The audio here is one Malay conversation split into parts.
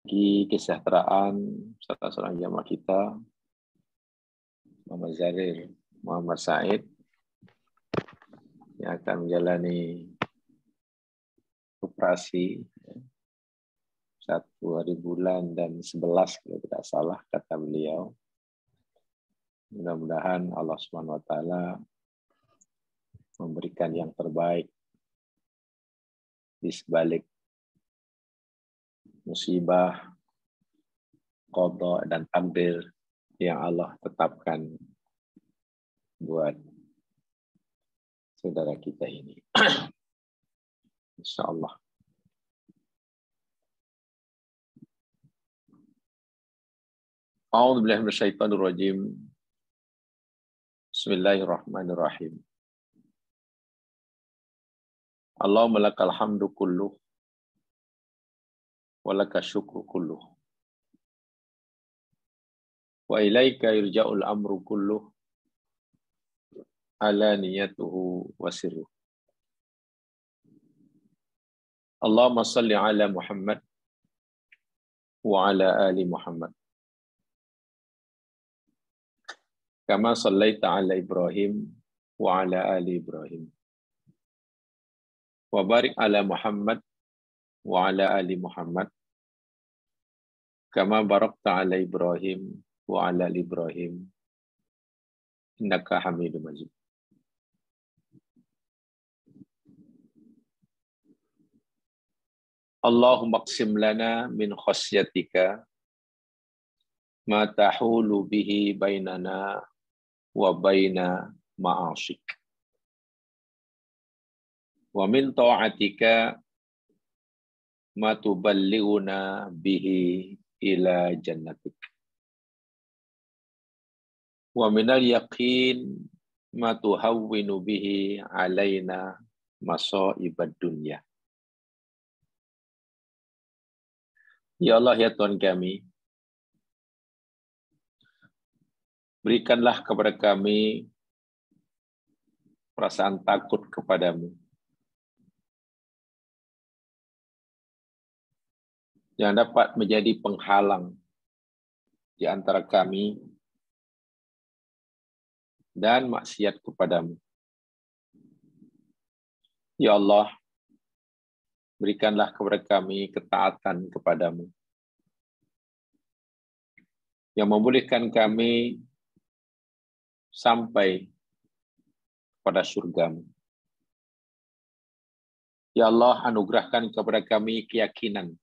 Bagi kesejahteraan salah seorang jamaah kita, Muhammad Zarir Muhammad Said, yang akan menjalani operasi 1 hari bulan dan 11 kalau tidak salah kata beliau. Mudah-mudahan Allah SWT memberikan yang terbaik di sebalik musibah, qada dan takdir yang Allah tetapkan buat saudara kita ini. Insyaallah. A'udzu billahi minasyaitonir rajim. Bismillahirrahmanirrahim. Allahumma lakal hamdu kulluh wa lakal syukru kulluh. Wa ilaika yurja'ul amru kulluh alaniyatuhu wa sirruh. Allahumma salli ala Muhammad wa ala ali Muhammad. Kama sallaita ala Ibrahim wa ala ali Ibrahim. Wa barik ala Muhammad wa ala ali Muhammad. Kama barakta ala Ibrahim wa ala ali Ibrahim. Innaka Hamidum Majid. Allahumma qsim lana min khasyatika ma tahulu bihi bainana wa baina ma'asyik. Wa min ta'atika ma tuballighuna bihi ila jannatik. Wa minal yaqin ma tuhawwinu bihi alaina masa'ibad dunya. Ya Allah, ya Tuhan kami, berikanlah kepada kami perasaan takut kepadamu yang dapat menjadi penghalang di antara kami dan maksiat kepadamu. Ya Allah, berikanlah kepada kami ketaatan kepadamu yang membolehkan kami sampai pada surgamu. Ya Allah, anugerahkan kepada kami keyakinan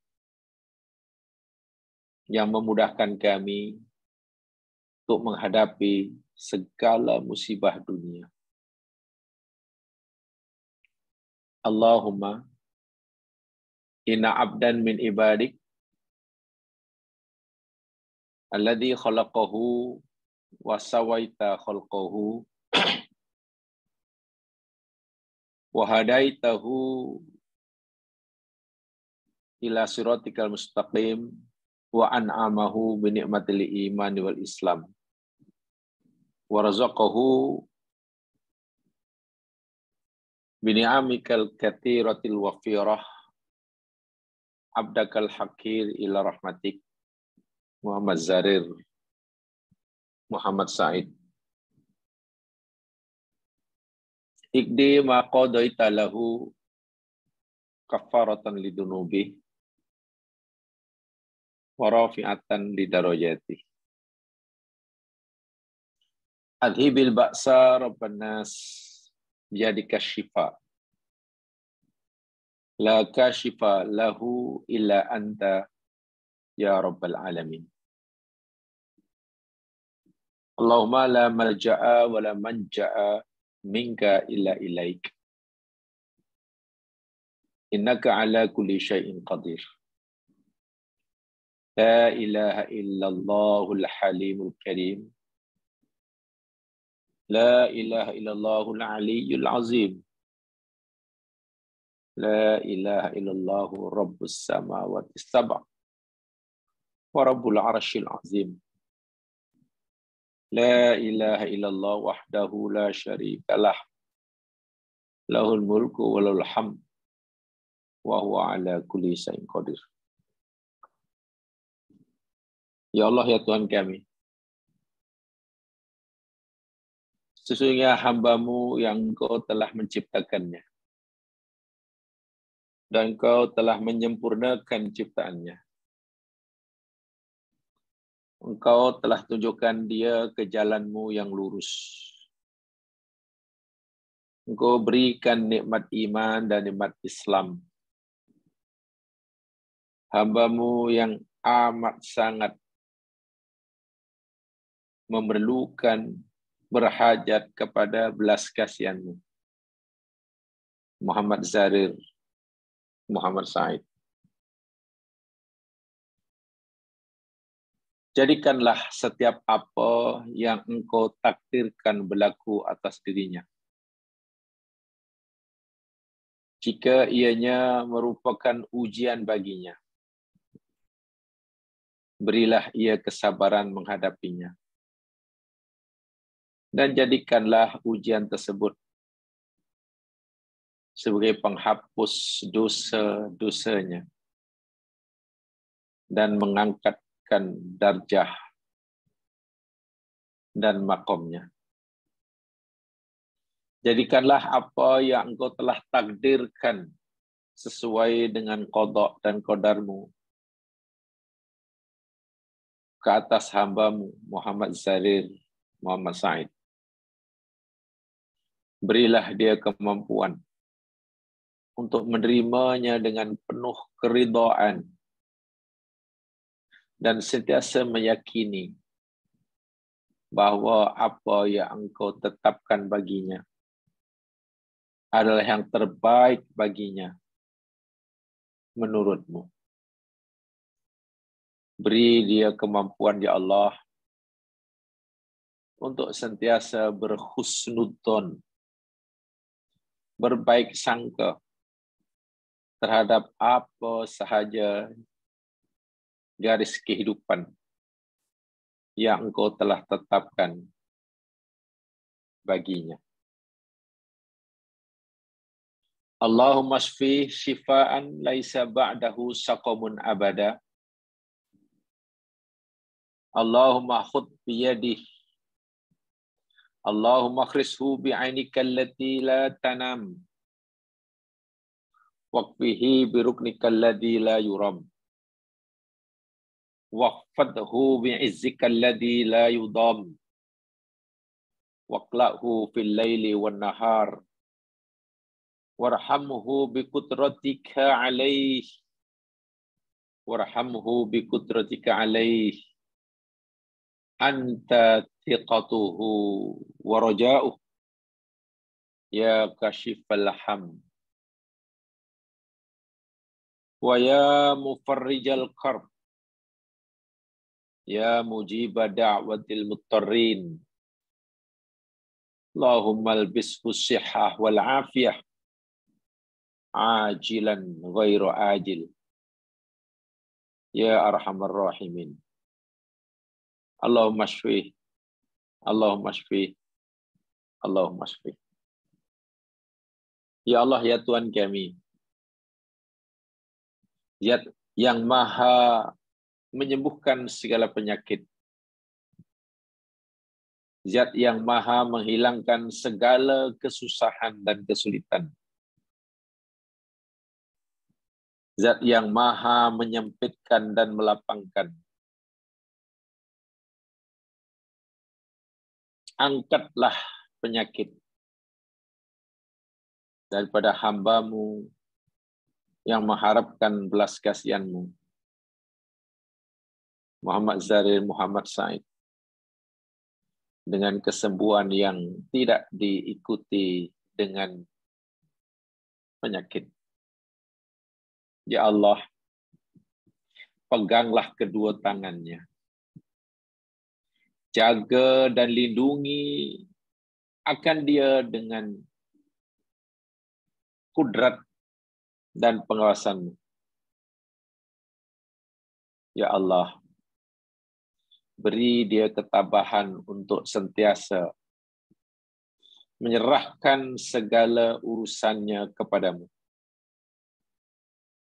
yang memudahkan kami untuk menghadapi segala musibah dunia. Allahumma inna abdan min ibadik alladhi khalaqahu wa sawaita khalqahu wa hadaitahu ila siratikal mustaqim wa an'amahu bi ni'matil iman wal islam wa razaqahu bi ni'amikal katsiratil wafirah abdakal hakir ila rahmatik Muhammad Zarir Muhammad Said. Ikdi ma qadaita lahu kafaratan lidunubi wa rafi'atan lidarajati. Adhibil ba'sa rabban nas biyadika syifa. La kashifa lahu illa anta ya rabbal alamin. Allahumma la malja'a wa la manja'a minka illa ilaik. Innaka ala kulli syai'in qadir. La ilaha illallahul halimul karim. La ilaha illallahul aliyyul azim. La ilaha illallah rabbus samawati sab'a wa rabbul arsyil azim. La ilaha illallah wahdahu la syarika lah. Lahul mulku wa lahul hamd wa huwa ala kulli syai'in qadir. Ya Allah, ya Tuhan kami, sesungguhnya hamba-Mu yang Engkau telah menciptakannya, dan Engkau telah menyempurnakan ciptaannya. Engkau telah tunjukkan dia ke jalan-Mu yang lurus. Engkau berikan nikmat iman dan nikmat Islam. Hamba-Mu yang amat sangat memerlukan, berhajat kepada belas kasihan-Mu. Muhammad Zarir, Muhammad Said. Jadikanlah setiap apa yang Engkau takdirkan berlaku atas dirinya, jika ianya merupakan ujian baginya, berilah ia kesabaran menghadapinya. Dan jadikanlah ujian tersebut sebagai penghapus dosa-dosanya dan mengangkatkan darjah dan makomnya. Jadikanlah apa yang Engkau telah takdirkan sesuai dengan qada dan qadarmu ke atas hamba-Mu Muhammad Zarir, Muhammad Said. Berilah dia kemampuan untuk menerimanya dengan penuh keridhaan dan sentiasa meyakini bahwa apa yang Engkau tetapkan baginya adalah yang terbaik baginya menurut-Mu. Beri dia kemampuan, ya Allah, untuk sentiasa berhusnudzon, berbaik sangka terhadap apa sahaja garis kehidupan yang Engkau telah tetapkan baginya. Allahumma shfi shifaan laisa ba'dahu saqamun abada. Allahumma khud biyadih. Allahumma khrishu bi'ainika allati la tanam. Waqfihi biruknika alladhi la yuram. Waqfadhu bi'izzika alladhi la yudam. Waqla'hu fil laili wan nahar. Warhamhu biqudratika alaih. Warhamhu biqudratika alaih. Anta thiqatuhu wa raja'uh. Ya kashifal ham. Wa ya mufarrijal karb. Ya mujiba da'watil muttarrin. Allahumma albishu sihah wal afiyah. Ajilan ghairu ajil. Ya arhamar rahimin. Allahumma shfi. Allahumma shfi. Allahumma shfi. Ya Allah, ya Tuhan kami, Zat yang maha menyembuhkan segala penyakit, Zat yang maha menghilangkan segala kesusahan dan kesulitan, Zat yang maha menyempitkan dan melapangkan. Angkatlah penyakit daripada hamba-Mu yang mengharapkan belas kasihan-Mu, Muhammad Zarir, Muhammad Said, dengan kesembuhan yang tidak diikuti dengan penyakit. Ya Allah, peganglah kedua tangannya. Jaga dan lindungi akan dia dengan kudrat dan pengawasan-Mu. Ya Allah, beri dia ketabahan untuk sentiasa menyerahkan segala urusannya kepadamu.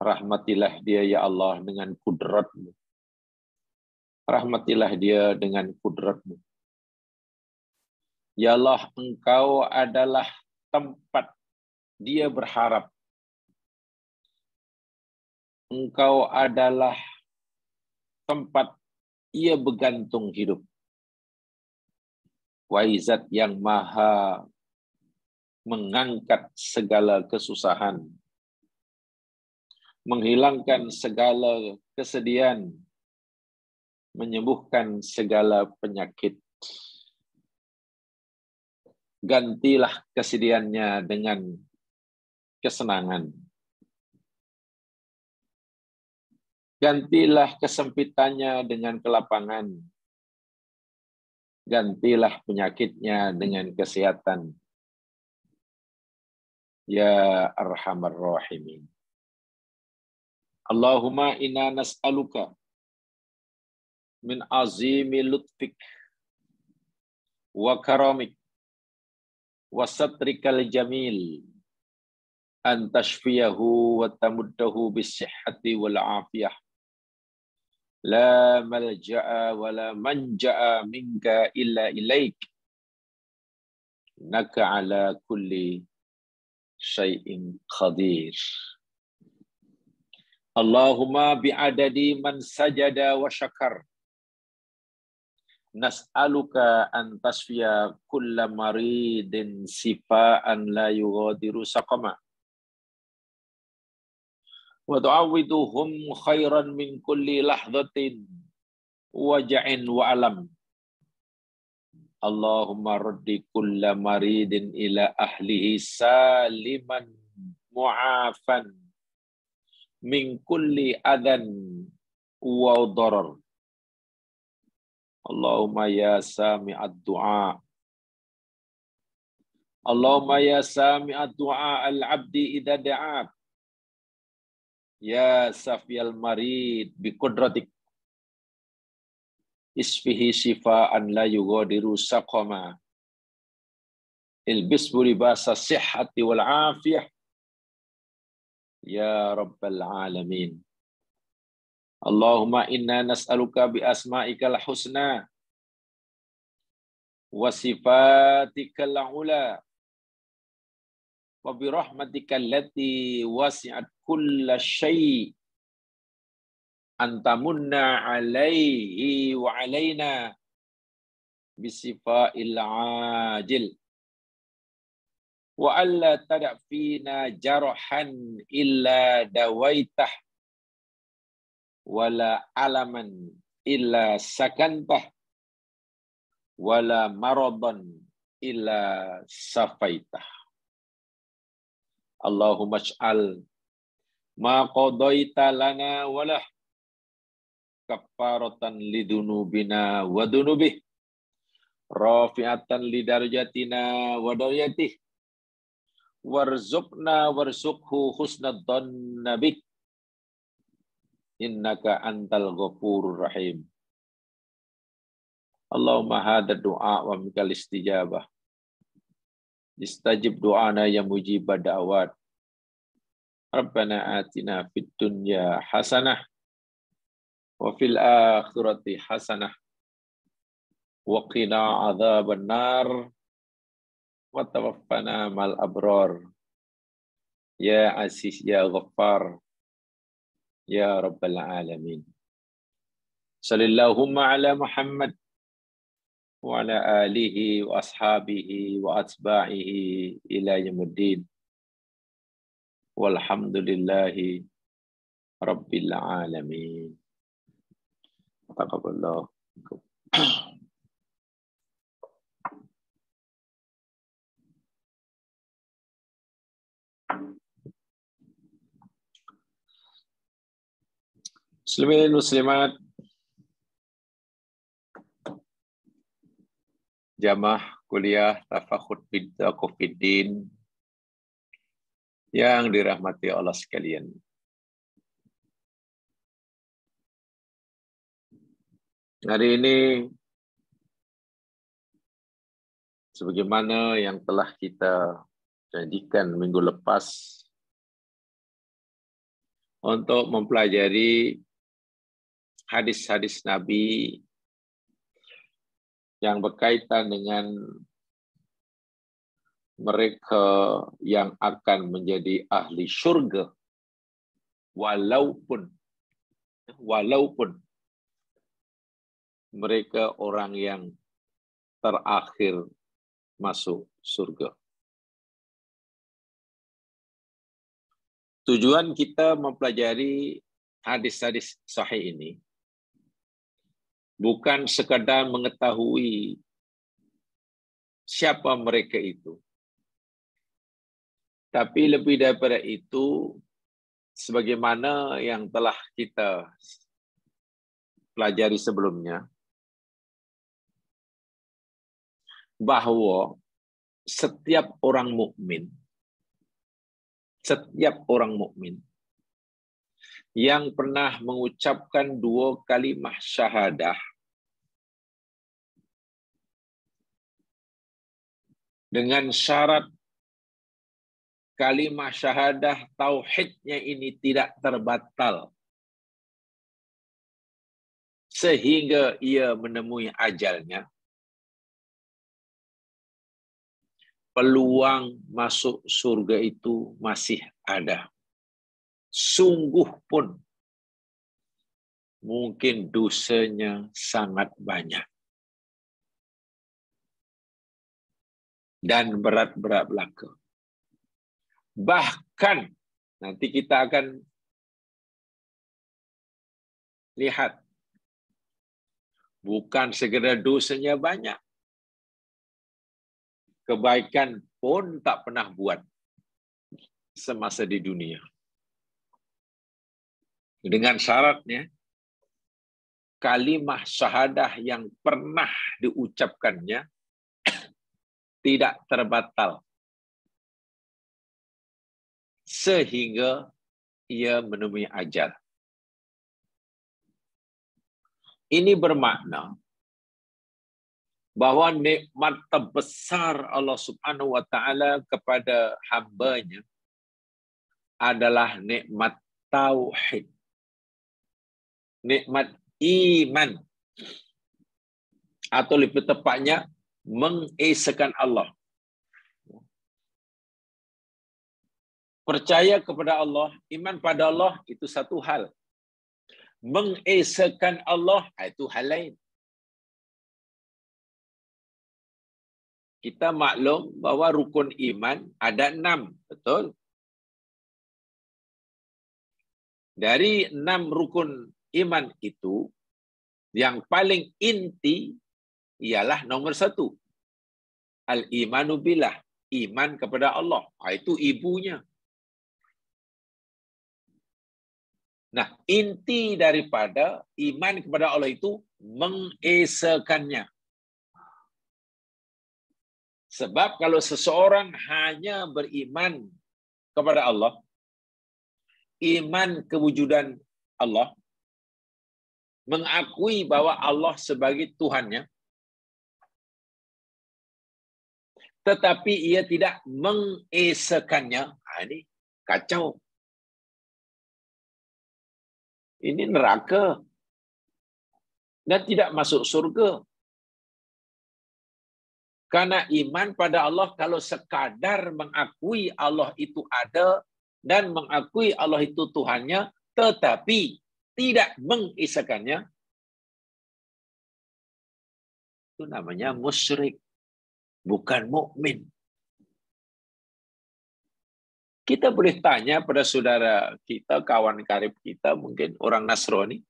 Rahmatilah dia, ya Allah, dengan kudrat-Mu. Rahmatilah dia dengan kudrat-Mu. Ya Allah, Engkau adalah tempat dia berharap. Engkau adalah tempat ia bergantung hidup. Wahai Zat yang maha mengangkat segala kesusahan, menghilangkan segala kesedihan, menyembuhkan segala penyakit. Gantilah kesedihannya dengan kesenangan. Gantilah kesempitannya dengan kelapangan. Gantilah penyakitnya dengan kesehatan. Ya Arhamar Rahimin. Allahumma inna nas'aluka min azimi lutfik wa karamik wa satrikal jamil an tashfiyahu wa tamuddahu bisihhati wal afiyah. La malja'a wa la manja'a minka illa ilaik. Naka ala kulli syai'in qadir. Allahumma bi'adadi man sajada wa syakar. Nas'aluka an tasfiya kulla maridin sifa'an la yughadiru saqama. Wa tu'awwiduhum khairan min kulli lahzatin waja'in wa alam. Allahumma raddi kulla maridin ila ahlihi saliman mu'afan min kulli adan wa darar. Allahumma ya sami'ad du'a. Allahumma ya sami'ad du'a al-abdi idha da'at. Ya safiyal marid biqudratik. Isfihi shifaan la yughadiru saqama. Ilbisbu libasa sihhati wal afiyah. Ya Rabbal Alamin. Allahumma inna nas'aluka bi asma'ikal husna wa sifatikal ula wa bi rahmatikal lati wasi'at kulla syai' antamunna alaihi wa alaina bisifa'il ajil wa alla tad'fina jarhan illa dawaitah wala alaman illa sakantah wala maradan illa safaitah. Allahumma ij'al ma qadaita lana walah kafaratan lidunubina wa dunubih rafi'atan lidarajatina wa darajatih warzuqna warzuqhu husnad dhanna bik innaka antal ghafurur rahim. Allahumma hadha du'a wa mikal istijabah. Istajib du'ana ya mujibad da'awat. Rabbana atina fid dunya hasanah wa fil akhirati hasanah wa qina adzaban nar wa tawaffana mal abrar. Ya Aziz ya Ghaffar ya Rabbal Alamin. Sallallahu ala Muhammad wa ala alihi wa ashabihi wa atba'ihi ila yaumiddin. Walhamdulillahi Rabbil Alamin. Taqabbalallahu. Muslimin muslimat, jamaah kuliah Tafakhur Fiddin yang dirahmati Allah sekalian. Hari ini, sebagaimana yang telah kita janjikan minggu lepas, untuk mempelajari hadis-hadis Nabi yang berkaitan dengan mereka yang akan menjadi ahli syurga walaupun mereka orang yang terakhir masuk surga. Tujuan kita mempelajari hadis-hadis sahih ini bukan sekadar mengetahui siapa mereka itu, tapi lebih daripada itu, sebagaimana yang telah kita pelajari sebelumnya, bahwa setiap orang mukmin yang pernah mengucapkan 2 kalimah syahadah dengan syarat kalimah syahadah tauhidnya ini tidak terbatal sehingga ia menemui ajalnya, peluang masuk surga itu masih ada. Sungguh pun mungkin dosanya sangat banyak dan berat-berat belaka. Bahkan nanti kita akan lihat, bukan segera dosanya banyak, kebaikan pun tak pernah buat semasa di dunia. Dengan syaratnya, kalimah syahadah yang pernah diucapkannya tidak terbatal sehingga ia menemui ajal. Ini bermakna bahwa nikmat terbesar Allah Subhanahu wa taala kepada hamba-Nya adalah nikmat tauhid, nikmat iman, atau lebih tepatnya mengesakan Allah. Percaya kepada Allah, iman pada Allah itu satu hal. Mengesakan Allah itu hal lain. Kita maklum bahwa rukun iman ada 6, betul? Dari 6 rukun iman itu, yang paling inti ialah nomor 1. Al-imanu billah, iman kepada Allah. Itu ibunya. Nah, inti daripada iman kepada Allah itu mengesakannya. Sebab kalau seseorang hanya beriman kepada Allah, iman kewujudan Allah, mengakui bahwa Allah sebagai Tuhannya, tetapi ia tidak mengesakannya, ini kacau. Ini neraka dan tidak masuk surga. Karena iman pada Allah kalau sekadar mengakui Allah itu ada dan mengakui Allah itu Tuhannya, tetapi tidak mengesakannya, itu namanya musyrik, bukan mukmin. Kita boleh tanya pada saudara kita, kawan karib kita, mungkin orang Nasrani.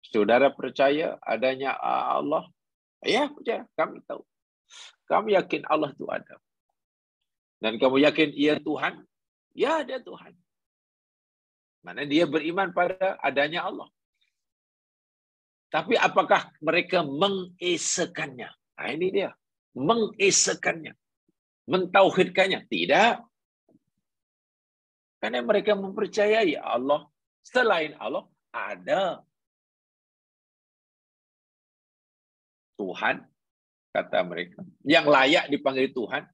Saudara percaya adanya Allah? Ya, percaya. Kami tahu. Kami yakin Allah itu ada. Dan kamu yakin ia Tuhan? Ya, dia Tuhan. Mana dia beriman pada adanya Allah. Tapi apakah mereka mengesakannya? Nah, ini dia. Mengesakannya. Mentauhidkannya? Tidak. Karena mereka mempercayai Allah. Selain Allah, ada Tuhan, kata mereka, yang layak dipanggil Tuhan,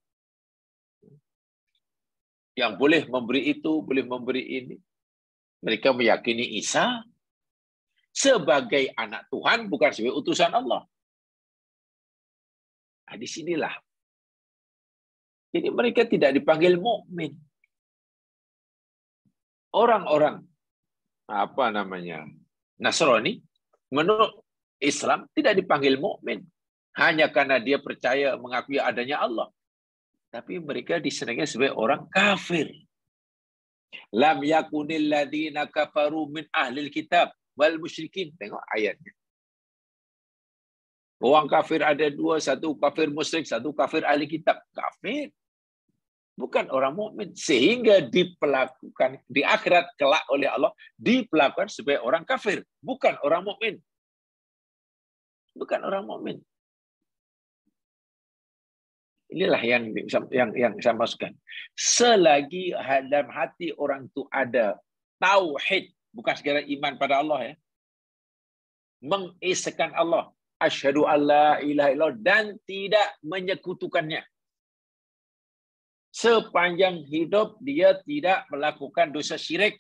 yang boleh memberi itu, boleh memberi ini. Mereka meyakini Isa sebagai anak Tuhan, bukan sebagai utusan Allah. Nah, di sinilah. Jadi mereka tidak dipanggil mukmin. Orang-orang Nasrani menurut Islam tidak dipanggil mukmin hanya karena dia percaya mengakui adanya Allah. Tapi mereka disenangi sebagai orang kafir. Lam yakunil ladina kafaru min ahlil kitab wal musyrikin. Tengok ayatnya. Orang kafir ada dua, satu kafir musyrik, satu kafir ahli kitab. Kafir. Bukan orang mukmin, sehingga diperlakukan di akhirat kelak oleh Allah diperlakukan sebagai orang kafir, bukan orang mukmin. Bukan orang mukmin. Inilah yang saya maksudkan. Selagi dalam hati orang itu ada tauhid, bukan segala iman pada Allah ya. Mengesahkan Allah, asyhadu alla ilaha illallah, dan tidak menyekutukannya. Sepanjang hidup dia tidak melakukan dosa syirik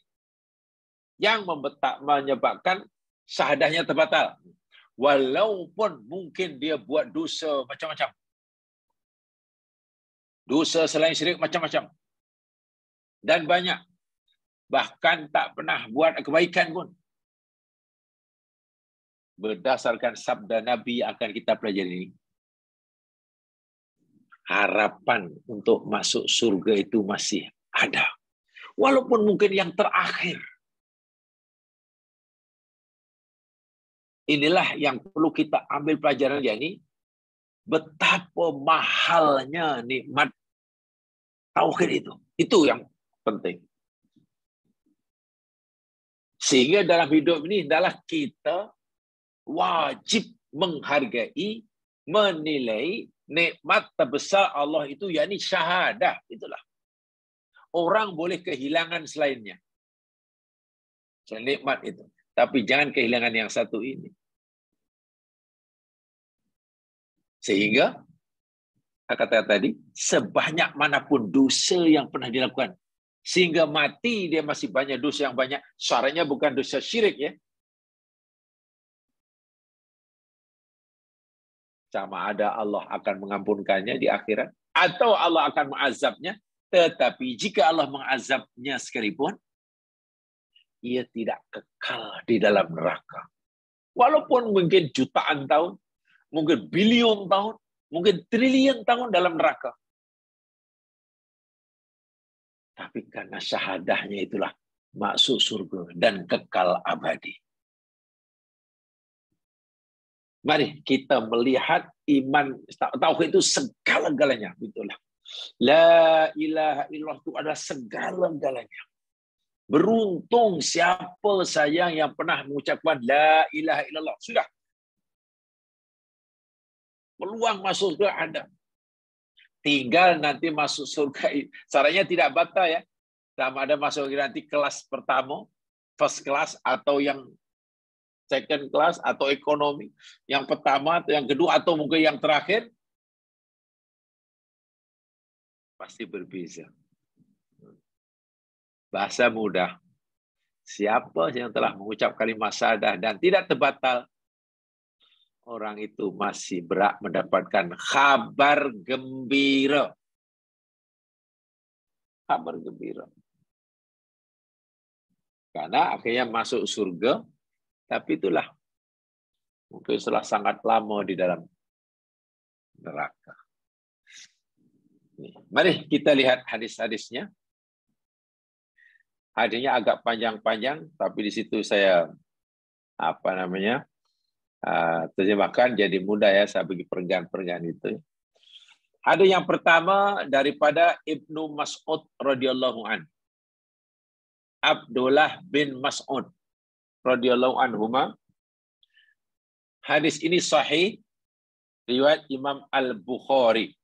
yang menyebabkan syahadahnya terbatal. Walaupun mungkin dia buat dosa macam-macam. Dosa selain syirik macam-macam. Dan banyak. Bahkan tak pernah buat kebaikan pun. Berdasarkan sabda Nabi akan kita pelajari ini. Harapan untuk masuk surga itu masih ada. Walaupun mungkin yang terakhir. Inilah yang perlu kita ambil pelajaran ini. Betapa mahalnya nikmat tauhid itu. Itu yang penting. Sehingga dalam hidup ini adalah kita wajib menghargai, menilai nikmat terbesar Allah itu, yakni syahadah. Itulah. Orang boleh kehilangan selainnya. Nikmat itu. Tapi jangan kehilangan yang satu ini. Sehingga, kata tadi, sebanyak manapun dosa yang pernah dilakukan, sehingga mati dia masih banyak dosa yang banyak, syaratnya bukan dosa syirik ya. Sama ada Allah akan mengampunkannya di akhirat, atau Allah akan mengazabnya. Tetapi jika Allah mengazabnya sekalipun, ia tidak kekal di dalam neraka. Walaupun mungkin jutaan tahun, mungkin bilion tahun, mungkin triliun tahun dalam neraka. Tapi karena syahadahnya itulah masuk surga dan kekal abadi. Mari kita melihat iman tauhid itu segala-galanya, itulah. La ilaha illallah itu adalah segala-galanya. Beruntung siapa sayang yang pernah mengucapkan la ilaha illallah. Sudah. Peluang masuk surga ada. Tinggal nanti masuk surga. Syaratnya tidak batal ya. Sama ada masuk nanti kelas pertama, first class, atau yang second class, atau ekonomi. Yang pertama, atau yang kedua, atau mungkin yang terakhir. Pasti berbeza. Bahasa mudah. Siapa yang telah mengucap kalimat syahadah dan tidak terbatal, orang itu masih berhak mendapatkan kabar gembira. Kabar gembira. Karena akhirnya masuk surga, tapi itulah mungkin setelah sangat lama di dalam neraka. Mari kita lihat hadis-hadisnya. Hadisnya agak panjang-panjang, tapi di situ saya terjemahkan jadi mudah ya, saya bagi perenggan-perenggan itu. Ada yang pertama daripada Ibnu Mas'ud radhiyallahu an. Abdullah bin Mas'ud radhiyallahu anhuma. Hadis ini sahih riwayat Imam Al-Bukhari.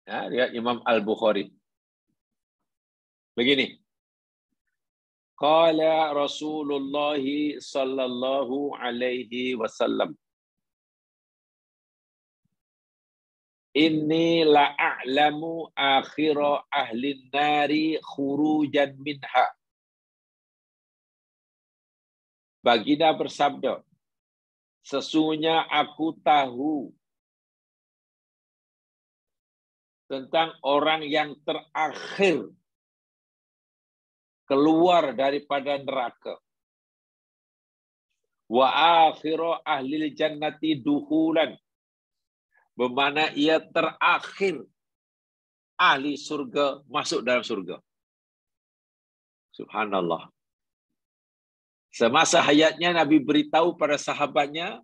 Ya, riwayat Imam Al-Bukhari. Begini. Qala Rasulullah sallallahu alaihi wasallam. Inni la'a'lamu akhira ahli nari khurujan minha. Baginda bersabda, sesungguhnya aku tahu tentang orang yang terakhir keluar daripada neraka. Wa akhiru ahlil jannati duhulan. Bermakna ia terakhir ahli surga masuk dalam surga. Subhanallah. Semasa hayatnya Nabi beritahu pada sahabatnya,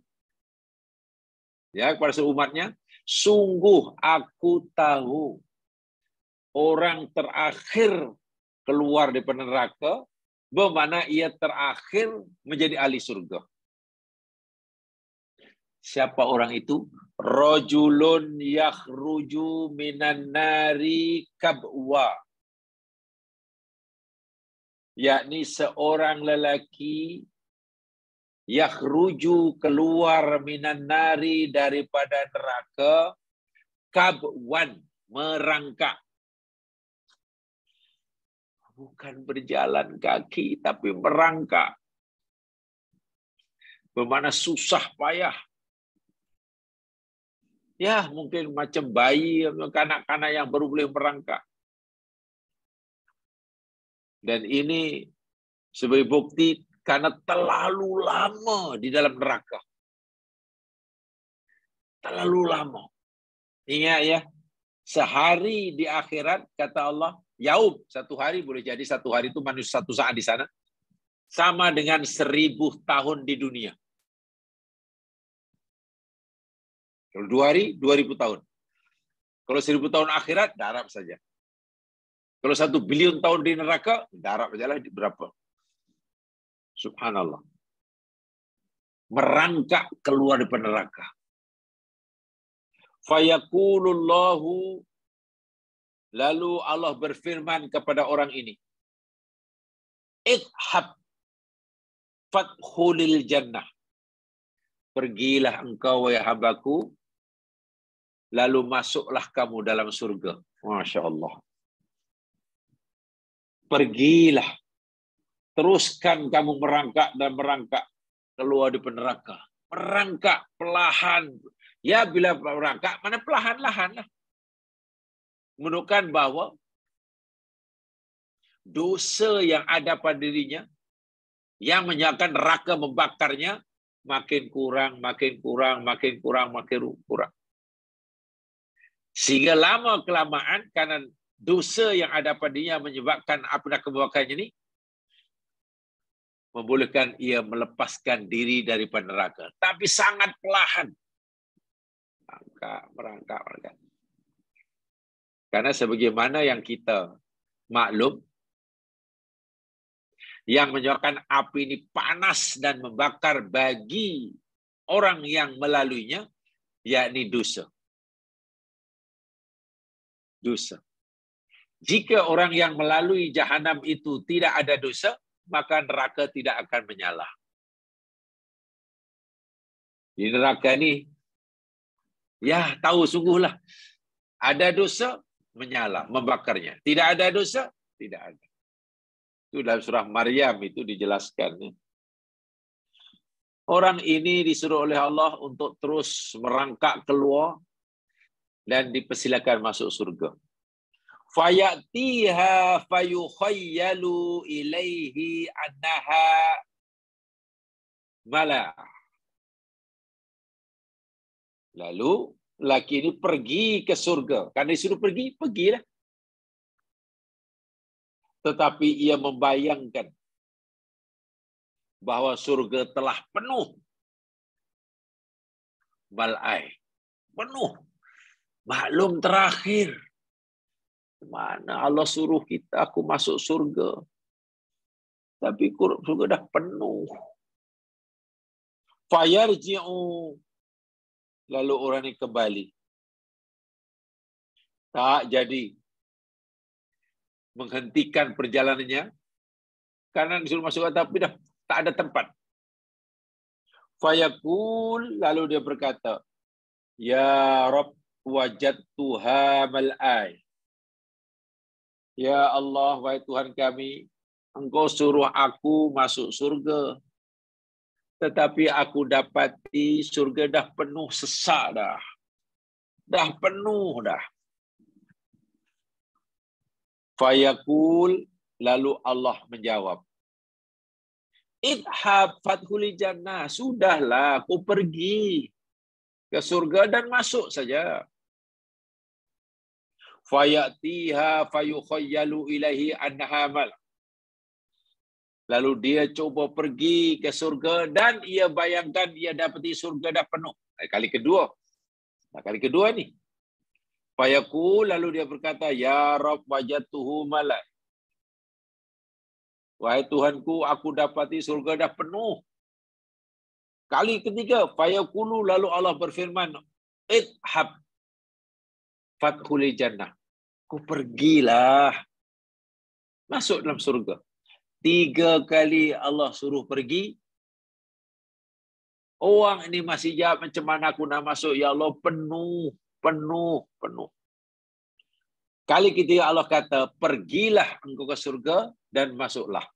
ya, kepada seumatnya, sungguh aku tahu orang terakhir keluar dari neraka, bermakna ia terakhir menjadi ahli surga. Siapa orang itu? Rajulun yakhruju minan nari kabwa. Yakni seorang lelaki yakhruju keluar minan nari daripada neraka kabwan, merangkak. Bukan berjalan kaki tapi merangkak. Bermakna susah payah. Ya, mungkin macam bayi, kanak-kanak yang baru boleh merangkak. Dan ini sebagai bukti karena terlalu lama di dalam neraka. Terlalu lama. Ingat ya, sehari di akhirat, kata Allah, yaum, satu hari boleh jadi satu hari itu manusia satu saat di sana, sama dengan 1000 tahun di dunia. Kalau 2 hari, 2000 tahun. Kalau 1000 tahun akhirat, darab saja. Kalau 1 bilion tahun di neraka, darab saja lah berapa. Subhanallah. Merangkak keluar dari neraka. Fayaqulullahu, lalu Allah berfirman kepada orang ini, idhab fadkhulil jannah. Pergilah engkau wahai hambaku, lalu masuklah kamu dalam surga. Masya Allah. Pergilah. Teruskan kamu merangkak dan merangkak keluar dari neraka. Merangkak perlahan. Ya, bila merangkak, mana perlahan-lahan lah. Menunjukkan bahwa dosa yang ada pada dirinya, yang menyebabkan neraka membakarnya, makin kurang, makin kurang, makin kurang, makin kurang. Sehingga lama-kelamaan, karena dosa yang ada padanya menyebabkan api neraka membakarnya ini, membolehkan ia melepaskan diri daripada neraka. Tapi sangat perlahan. Merangkak. Karena sebagaimana yang kita maklum, yang menyebabkan api ini panas dan membakar bagi orang yang melaluinya, yakni dosa. Dosa. Jika orang yang melalui jahanam itu tidak ada dosa, maka neraka tidak akan menyala. Di neraka ini, ya tahu sungguhlah, ada dosa, menyala, membakarnya. Tidak ada dosa, tidak ada. Itu dalam surah Maryam itu dijelaskan. Orang ini disuruh oleh Allah untuk terus merangkak keluar dan dipersilakan masuk surga. Fayatiha fayukhayyalu ilaihi annaha mala. Lalu laki ini pergi ke surga. Karena disuruh pergi, pergilah. Tetapi ia membayangkan bahwa surga telah penuh. Mal'ai. Penuh. Maklum terakhir. Mana Allah suruh kita, aku masuk surga. Tapi surga dah penuh. Fayarji'u. Lalu orang ini kembali. Tak jadi menghentikan perjalanannya. Karena disuruh masuk tapi dah tak ada tempat. Fayaqul, lalu dia berkata, ya Rabb, wajadtuha mal'ai. Ya Allah, wahai Tuhan kami, Engkau suruh aku masuk surga. Tetapi aku dapati surga dah penuh sesak dah. Dah penuh dah. Fayaqul, lalu Allah menjawab, idhab fathul jannah. Sudahlah, aku pergi ke surga dan masuk saja. Fayatiha fayukhayyalu ilaihi annaha mal. Lalu dia cuba pergi ke surga dan ia bayangkan dia dapati surga dah penuh. Kali kedua. Kali kedua ni. Fayaqul, lalu dia berkata, ya Rabb wajadtuhu malak. Wahai Tuhanku, aku dapati surga dah penuh. Kali ketiga, fayaqulu, lalu Allah berfirman, idhab fathul jannah. Ku pergilah. Masuk dalam surga. 3 kali Allah suruh pergi. Orang ini masih jawab, macam mana aku nak masuk? Ya Allah, penuh, penuh, penuh. Kali ketiga Allah kata, pergilah engkau ke surga dan masuklah.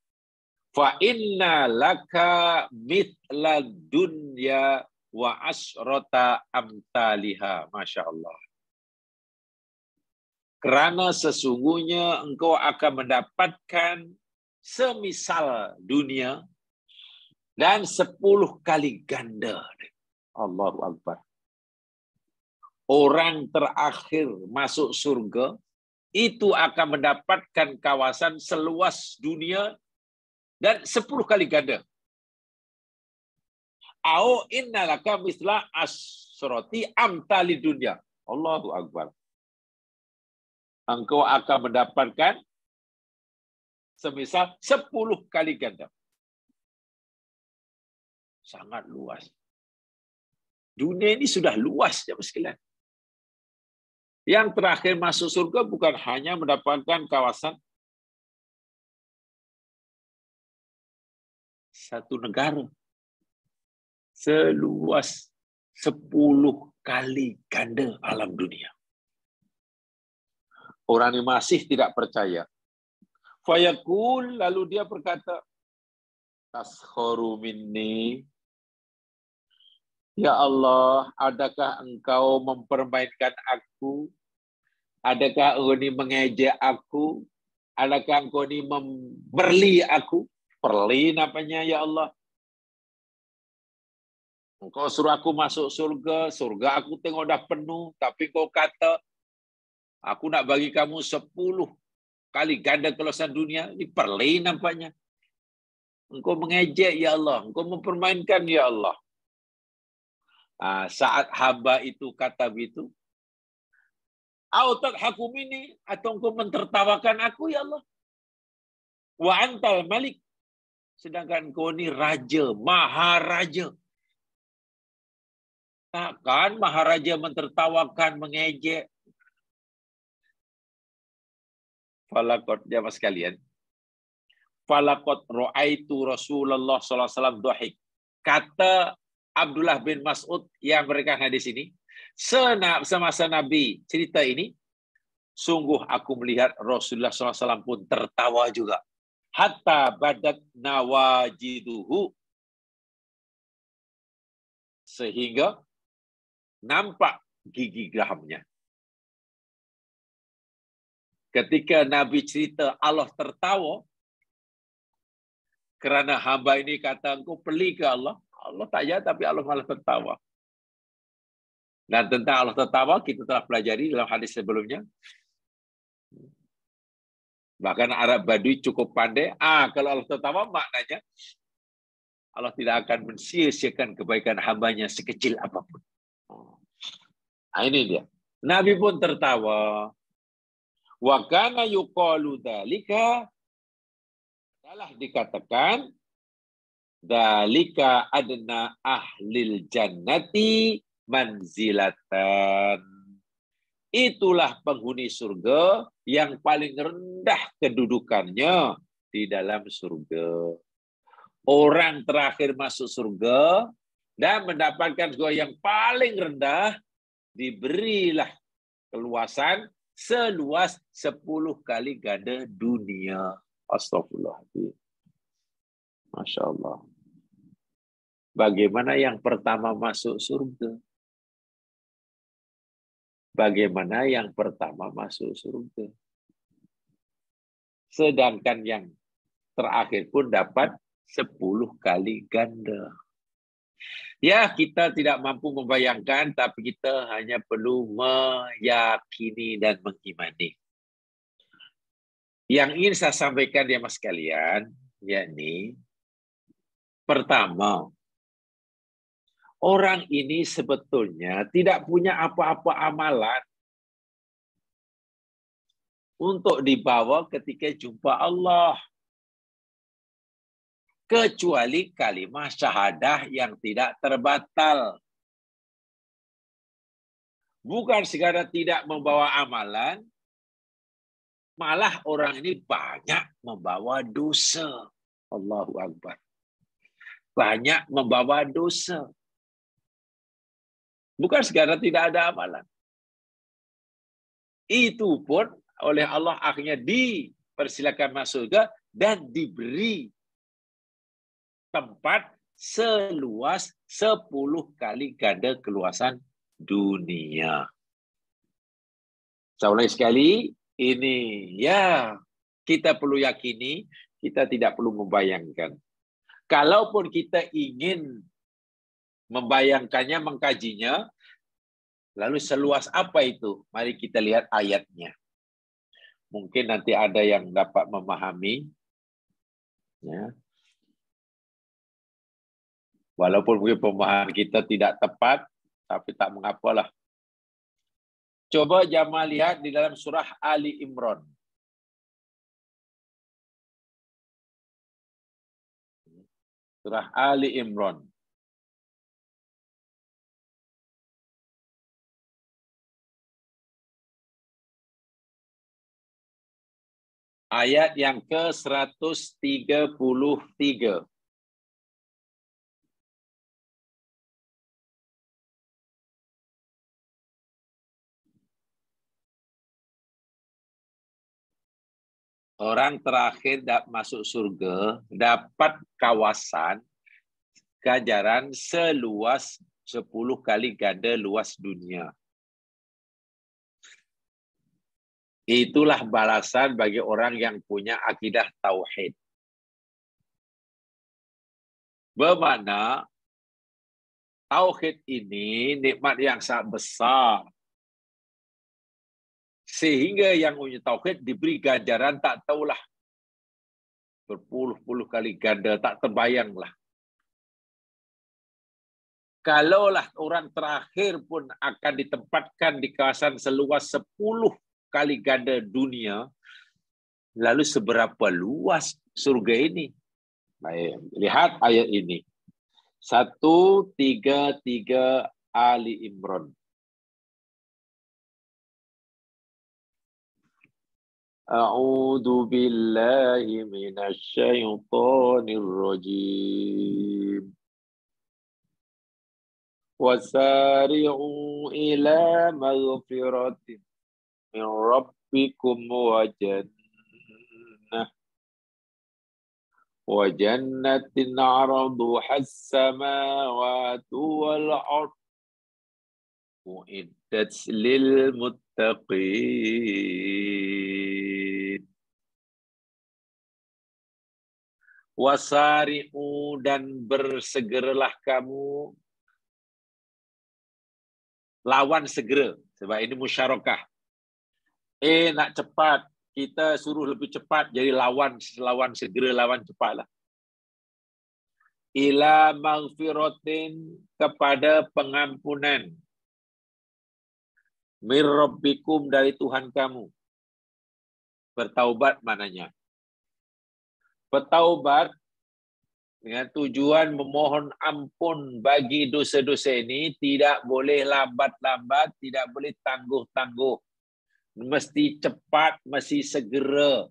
Fa inna laka mithla dunya wa asrata amtaliha. Masya Allah. Kerana sesungguhnya engkau akan mendapatkan semisal dunia dan 10 kali ganda. Allahu Akbar. Orang terakhir masuk surga itu akan mendapatkan kawasan seluas dunia dan 10 kali ganda. Au innalaka misla asrati amtali dunya. Allahu Akbar. Engkau akan mendapatkan semisal 10 kali ganda. Sangat luas. Dunia ini sudah luas, jemaah sekalian. Yang terakhir masuk surga bukan hanya mendapatkan kawasan satu negara. Seluas 10 kali ganda alam dunia. Orang ini masih tidak percaya. Fayaqul, lalu dia berkata, taskharu minni. Ya Allah, adakah engkau mempermainkan aku? Adakah engkau ini mengejek aku? Adakah engkau ini memberli aku? Perli namanya, ya Allah. Engkau suruh aku masuk surga, surga aku tengok dah penuh, tapi kau kata, aku nak bagi kamu 10 kali ganda keluasan dunia. Ini perli nampaknya. Engkau mengejek, ya Allah. Engkau mempermainkan, ya Allah. Saat hamba itu kata begitu, autat hakum ini, atau engkau mentertawakan aku, ya Allah. Wa antal malik. Sedangkan engkau ini raja, maharaja. Takkan maharaja mentertawakan, mengejek. Falakot, jamaah sekalian. Falakot ro'aitu Rasulullah SAW dohik. Kata Abdullah bin Mas'ud yang mereka hadis ini, semasa Nabi cerita ini, sungguh aku melihat Rasulullah SAW pun tertawa juga. Hatta badat nawajiduhu. Sehingga nampak gigi geramnya. Ketika Nabi cerita Allah tertawa, kerana hamba ini kata, engkau perli ke Allah. Allah tak ya, tapi Allah malah tertawa. Dan tentang Allah tertawa, kita telah pelajari dalam hadis sebelumnya. Bahkan Arab Badui cukup pandai. Kalau Allah tertawa, maknanya Allah tidak akan mensia-siakan kebaikan hambanya sekecil apapun. Ini dia. Nabi pun tertawa. Wa kana yuqalu dzalika, adalah dikatakan dzalika adna ahlil jannati manzilatan. Itulah penghuni surga yang paling rendah kedudukannya di dalam surga. Orang terakhir masuk surga dan mendapatkan surga yang paling rendah, diberilah keluasan seluas 10 kali ganda dunia. Astagfirullahaladzim. Masya Allah. Bagaimana yang pertama masuk surga? Bagaimana yang pertama masuk surga? Sedangkan yang terakhir pun dapat 10 kali ganda. Ya, kita tidak mampu membayangkan, tapi kita hanya perlu meyakini dan mengimani. Yang ingin saya sampaikan ya mas sekalian, yakni pertama, orang ini sebetulnya tidak punya apa-apa amalan untuk dibawa ketika jumpa Allah. Kecuali kalimat syahadah yang tidak terbatal. Bukan sekadar tidak membawa amalan, malah orang ini banyak membawa dosa. Allahu Akbar. Banyak membawa dosa. Bukan sekadar tidak ada amalan. Itu pun oleh Allah akhirnya dipersilakan masuk surga dan diberi tempat seluas 10 kali ganda keluasan dunia. Saya ulangi sekali, ini ya kita perlu yakini, kita tidak perlu membayangkan. Kalaupun kita ingin membayangkannya, mengkajinya, lalu seluas apa itu? Mari kita lihat ayatnya. Mungkin nanti ada yang dapat memahami. Ya. Walaupun mungkin pemahaman kita tidak tepat, tapi tak mengapalah. Coba jamaah lihat di dalam surah Ali Imran. Surah Ali Imran. Ayat yang ke-133. Orang terakhir masuk surga dapat kawasan ganjaran seluas 10 kali ganda luas dunia. Itulah balasan bagi orang yang punya akidah tauhid. Bermakna tauhid ini nikmat yang sangat besar. Sehingga yang punya tauhid diberi ganjaran tak tahulah. Berpuluh-puluh kali ganda, tak terbayanglah. Kalaulah orang terakhir pun akan ditempatkan di kawasan seluas 10 kali ganda dunia, lalu seberapa luas surga ini? Baik, lihat ayat ini. 133 Ali Imran. A'udzu billahi minasy syaithanir rajim. Wasari'u ila maghfiratin min rabbikum wa jannatin 'arduha as-samawati wal ardh uiddat lil muttaqin. Wasari'u dan bersegeralah kamu, lawan segera, sebab ini musyarakah. Nak cepat, kita suruh lebih cepat, jadi lawan segera, lawan cepatlah. Ila maghfiratin, kepada pengampunan. Mir rabbikum, dari Tuhan kamu. Bertaubat mananya. Bertaubat dengan tujuan memohon ampun bagi dosa-dosa ini tidak boleh lambat-lambat, tidak boleh tangguh-tangguh. Mesti cepat, mesti segera.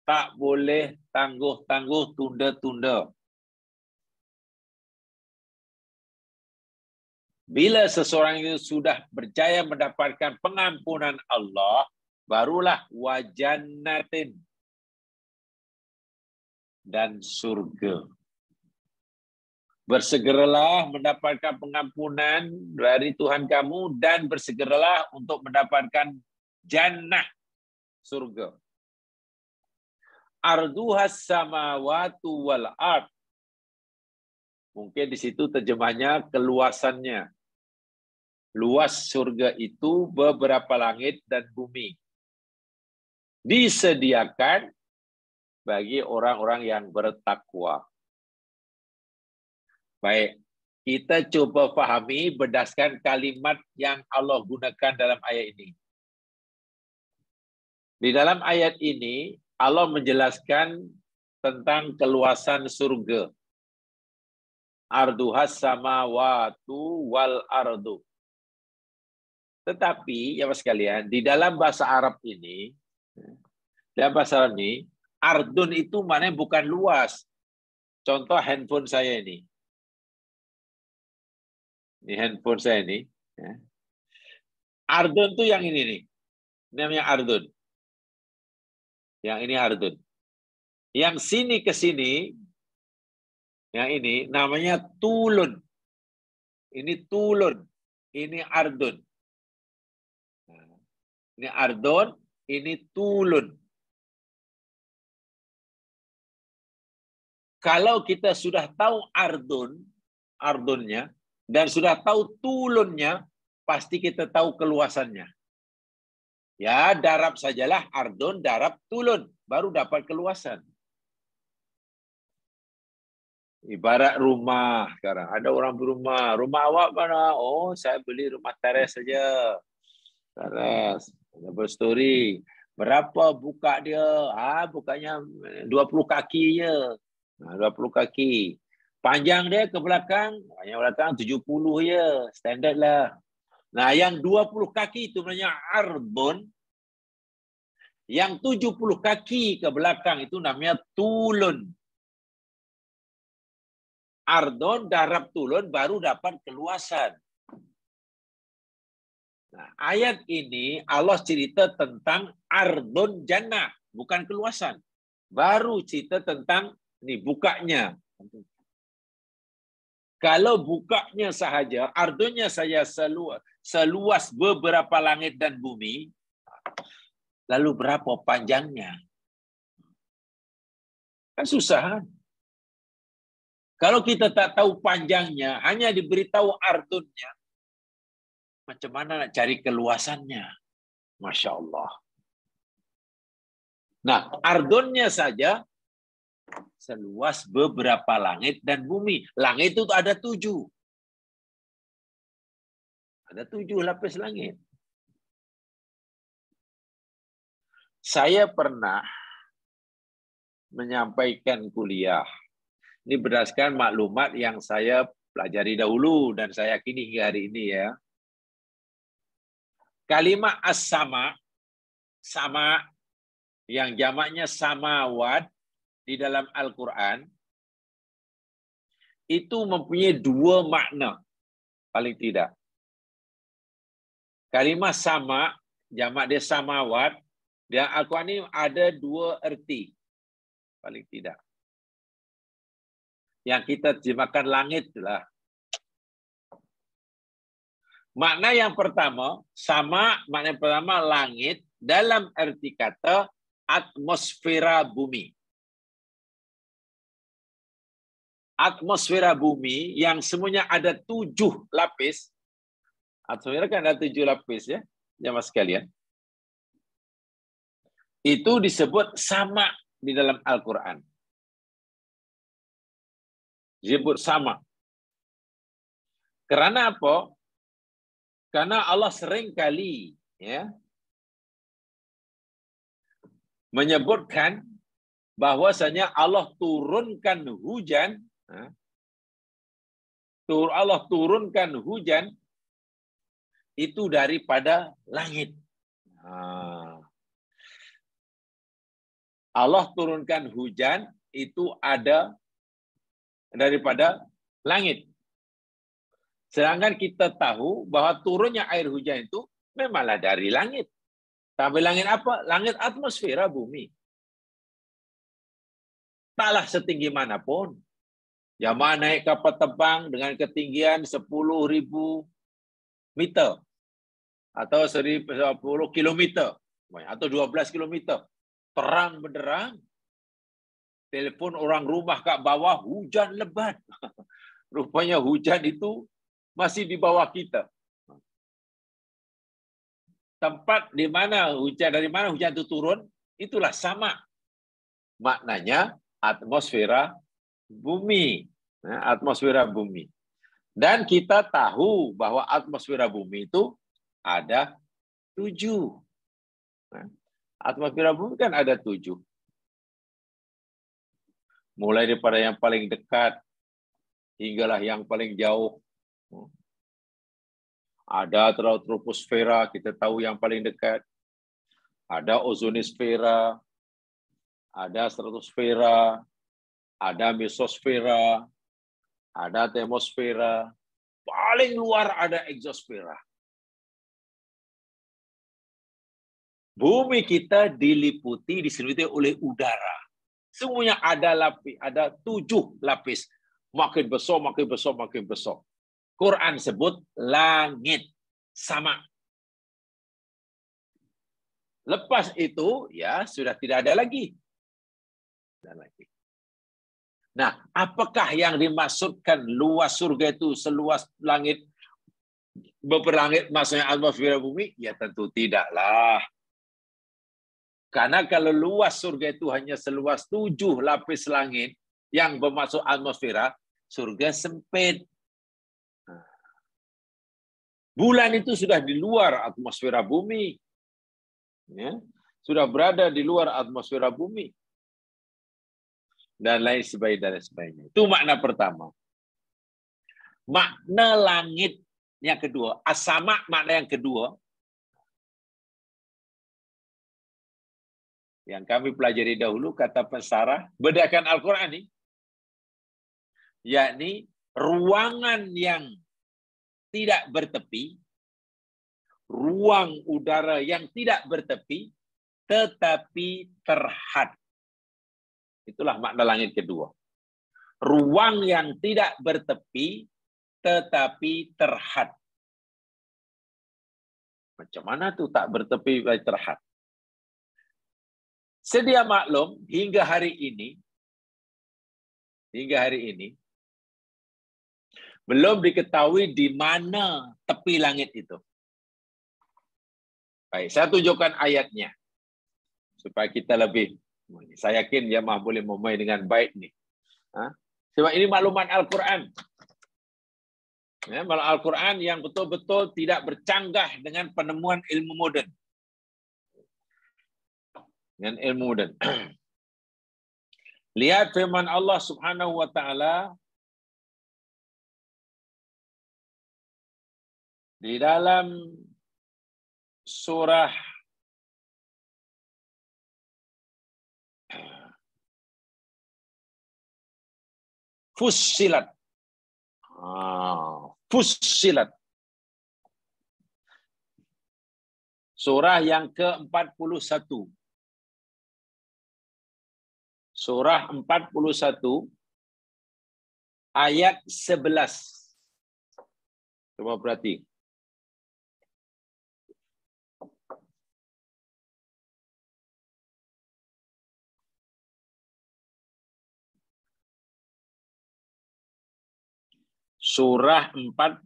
Tak boleh tangguh-tangguh, tunda-tunda. Bila seseorang itu sudah berjaya mendapatkan pengampunan Allah, barulah wajannatin, dan surga. Bersegeralah mendapatkan pengampunan dari Tuhan kamu dan bersegeralah untuk mendapatkan jannah, surga. Arduhas samawatu wal ard. Mungkin di situ terjemahnya keluasannya. Luas surga itu beberapa langit dan bumi. Disediakan bagi orang-orang yang bertakwa. Baik, kita coba pahami berdasarkan kalimat yang Allah gunakan dalam ayat ini. Di dalam ayat ini, Allah menjelaskan tentang keluasan surga. Arduhas samawatu wal ardu. Tetapi, ya Mas sekalian, di dalam bahasa Arab ini, ardun itu maknanya bukan luas. Contoh handphone saya ini. Ini handphone saya ini. Ardun tuh yang ini nih. Ini namanya ardun. Yang ini ardun. Yang sini ke sini, yang ini namanya tulun. Ini tulun. Ini ardun. Ini ardun, ini tulun. Kalau kita sudah tahu ardunnya, dan sudah tahu tulunnya, pasti kita tahu keluasannya. Ya, darab sajalah ardun, darab tulun. Baru dapat keluasan. Ibarat rumah sekarang. Ada orang berumah. Rumah awak mana? Oh, saya beli rumah teres saja. Teres. Double story. Berapa buka dia? Bukanya 20 kaki je. 20 kaki. Panjang dia ke belakang, yang belakang 70 je. Standard lah. Nah, yang 20 kaki itu namanya ardun. Yang 70 kaki ke belakang itu namanya tulun. Ardun, darab tulun, baru dapat keluasan. Nah, ayat ini Allah cerita tentang ardun jannah, bukan keluasan. Baru cerita tentang ini bukanya. Kalau bukanya sahaja, ardunnya saya seluas beberapa langit dan bumi, lalu berapa panjangnya? Kan susah kan? Kalau kita tak tahu panjangnya, hanya diberitahu ardunnya, macam mana nak cari keluasannya? Masya Allah. Nah, ardunnya saja seluas beberapa langit dan bumi. Langit itu ada 7. Ada 7 lapis langit. Saya pernah menyampaikan kuliah. Ini berdasarkan maklumat yang saya pelajari dahulu dan saya yakini hingga hari ini ya. Kalimat as-sama, sama yang jamaknya samawat di dalam Al-Quran itu mempunyai 2 makna paling tidak. Kalimat sama, jamak dia samawat, dan Al-Quran ini ada 2 erti paling tidak. Yang kita terjemahkan langit lah. Makna yang pertama, sama, makna yang pertama langit dalam erti kata atmosfera bumi. Atmosfera bumi yang semuanya ada 7 lapis. Atmosfera kan ada 7 lapis ya, jemaah sekalian. Itu disebut sama di dalam Al-Quran. Disebut sama. Karena apa? Karena Allah sering kali ya, menyebutkan bahwasanya Allah turunkan hujan. Allah turunkan hujan itu daripada langit. Allah turunkan hujan itu ada daripada langit. Sedangkan kita tahu bahwa turunnya air hujan itu memanglah dari langit. Tapi langit apa? Langit atmosfera bumi. Taklah setinggi manapun. Jamaah naik kapal terbang dengan ketinggian 10.000 meter atau 10 kilometer atau 12 kilometer. Terang benderang. Telepon orang rumah kat bawah, hujan lebat. Rupanya hujan itu masih di bawah kita. Tempat di mana hujan, dari mana hujan itu turun, itulah sama. Maknanya atmosfera bumi. Atmosfera bumi. Dan kita tahu bahwa atmosfera bumi itu ada 7. Atmosfera bumi kan ada 7. Mulai daripada yang paling dekat hinggalah yang paling jauh. Ada troposfera, kita tahu yang paling dekat. Ada ozonosfera, ada stratosfera, ada mesosfera, ada termosfera. Paling luar ada exosfera. Bumi kita diselimuti oleh udara. Semuanya ada lapis, ada 7 lapis. Makin besar, makin besar, makin besar. Quran sebut langit sama. Lepas itu ya sudah tidak ada lagi. Nah, apakah yang dimaksudkan luas surga itu seluas langit berlangit maksudnya atmosfer bumi? Ya tentu tidaklah. Karena kalau luas surga itu hanya seluas 7 lapis langit yang bermaksud atmosfera, surga sempit. Bulan itu sudah di luar atmosfera bumi. Ya, sudah berada di luar atmosfera bumi. Dan lain sebagainya. Itu makna pertama. Makna langit yang kedua. As-sama makna yang kedua. Yang kami pelajari dahulu, kata pensarah, berdasarkan Al-Quran ini, yakni ruangan yang tidak bertepi, ruang udara yang tidak bertepi, tetapi terhad. Itulah makna langit kedua. Ruang yang tidak bertepi, tetapi terhad. Macam mana tuh tak bertepi, terhad? Sedia maklum, hingga hari ini, belum diketahui di mana tepi langit itu. Baik, saya tunjukkan ayatnya. Supaya kita lebih, saya yakin jemaah boleh memahami dengan baik nih. Sebab ini maklumat Al-Quran. Ya, Al-Quran yang betul-betul tidak bercanggah dengan penemuan ilmu moden. Dengan ilmu moden. Lihat firman Allah Subhanahu wa taala di dalam surah Fussilat. Fussilat. Surah yang ke-41. Surah 41 ayat 11. Coba perhati. Surah 41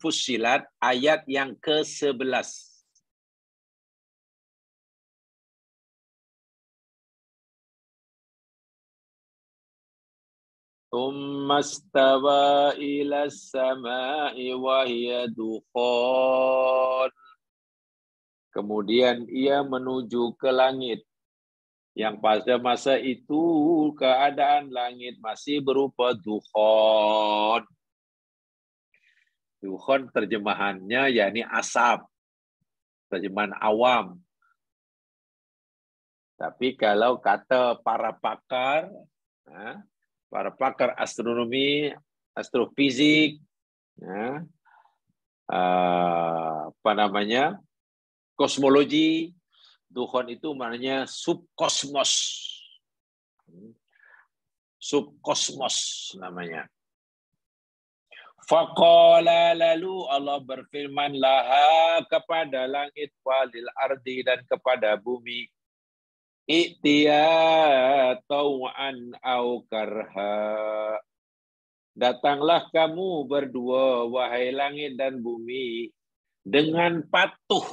Fussilat ayat yang ke-11. Tsummastawa ila samai wa hiya dukhan. Kemudian ia menuju ke langit. Yang pada masa itu keadaan langit masih berupa dukhan. Dukhan terjemahannya yakni asap. Terjemahan awam. Tapi kalau kata para pakar astronomi, astrofizik, kosmologi, dukhan itu maknanya subkosmos. subkosmos namanya. Faqala, lalu Allah berfirman laha kepada langit, walil ardi dan kepada bumi, i'tiya tau'an au karha. Datanglah kamu berdua, wahai langit dan bumi, dengan patuh,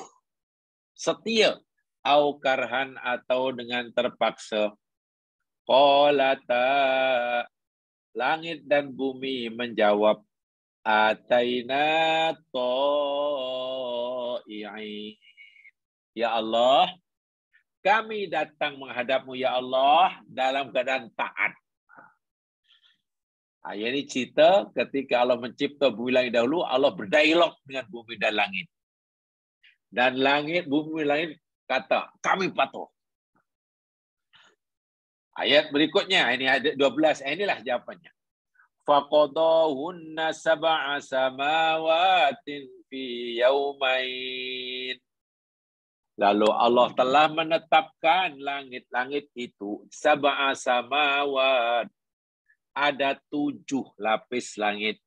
setia, au karhan atau dengan terpaksa. Qalata, langit dan bumi menjawab, ataina ta'i'in. Ya Allah, kami datang menghadapmu ya Allah dalam keadaan taat. Ini cerita ketika Allah mencipta bumi langit dahulu, Allah berdialog dengan bumi dan langit. Dan langit, bumi, langit kata, kami patuh. Ayat berikutnya, ini ayat 12, inilah jawabannya. Faqadahunna sab'a samawatin fi yaumain. Lalu Allah telah menetapkan langit-langit itu sab'a samawat. Ada 7 lapis langit.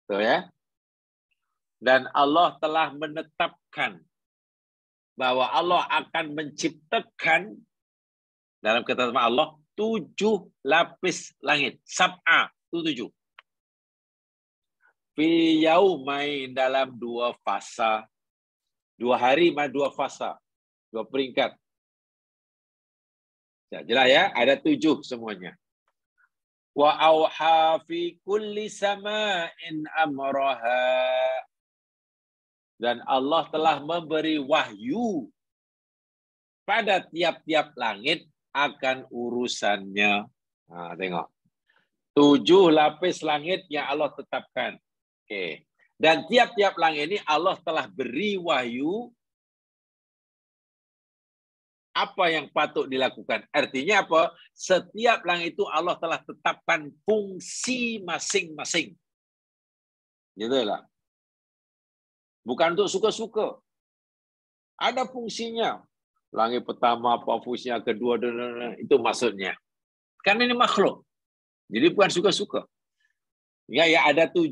Betul ya? Dan Allah telah menetapkan bahwa Allah akan menciptakan dalam ketetapan Allah 7 lapis langit. Sab'a, 7. Fi yaumain, dalam 2 fasa. 2 hari, 2 fasa. 2 peringkat. Ya, jelas ya, ada 7 semuanya. Wa auha fi kulli sama'in amraha. Dan Allah telah memberi wahyu pada tiap-tiap langit akan urusannya. Nah, tengok. 7 lapis langit yang Allah tetapkan. Oke. Dan tiap-tiap langit ini Allah telah beri wahyu apa yang patut dilakukan. Artinya apa? Setiap langit itu Allah telah tetapkan fungsi masing-masing. Gitu lah. Bukan untuk suka-suka. Ada fungsinya. Langit pertama, apa fungsinya, kedua, itu maksudnya. Karena ini makhluk. Jadi bukan suka-suka. Ya, ada 7.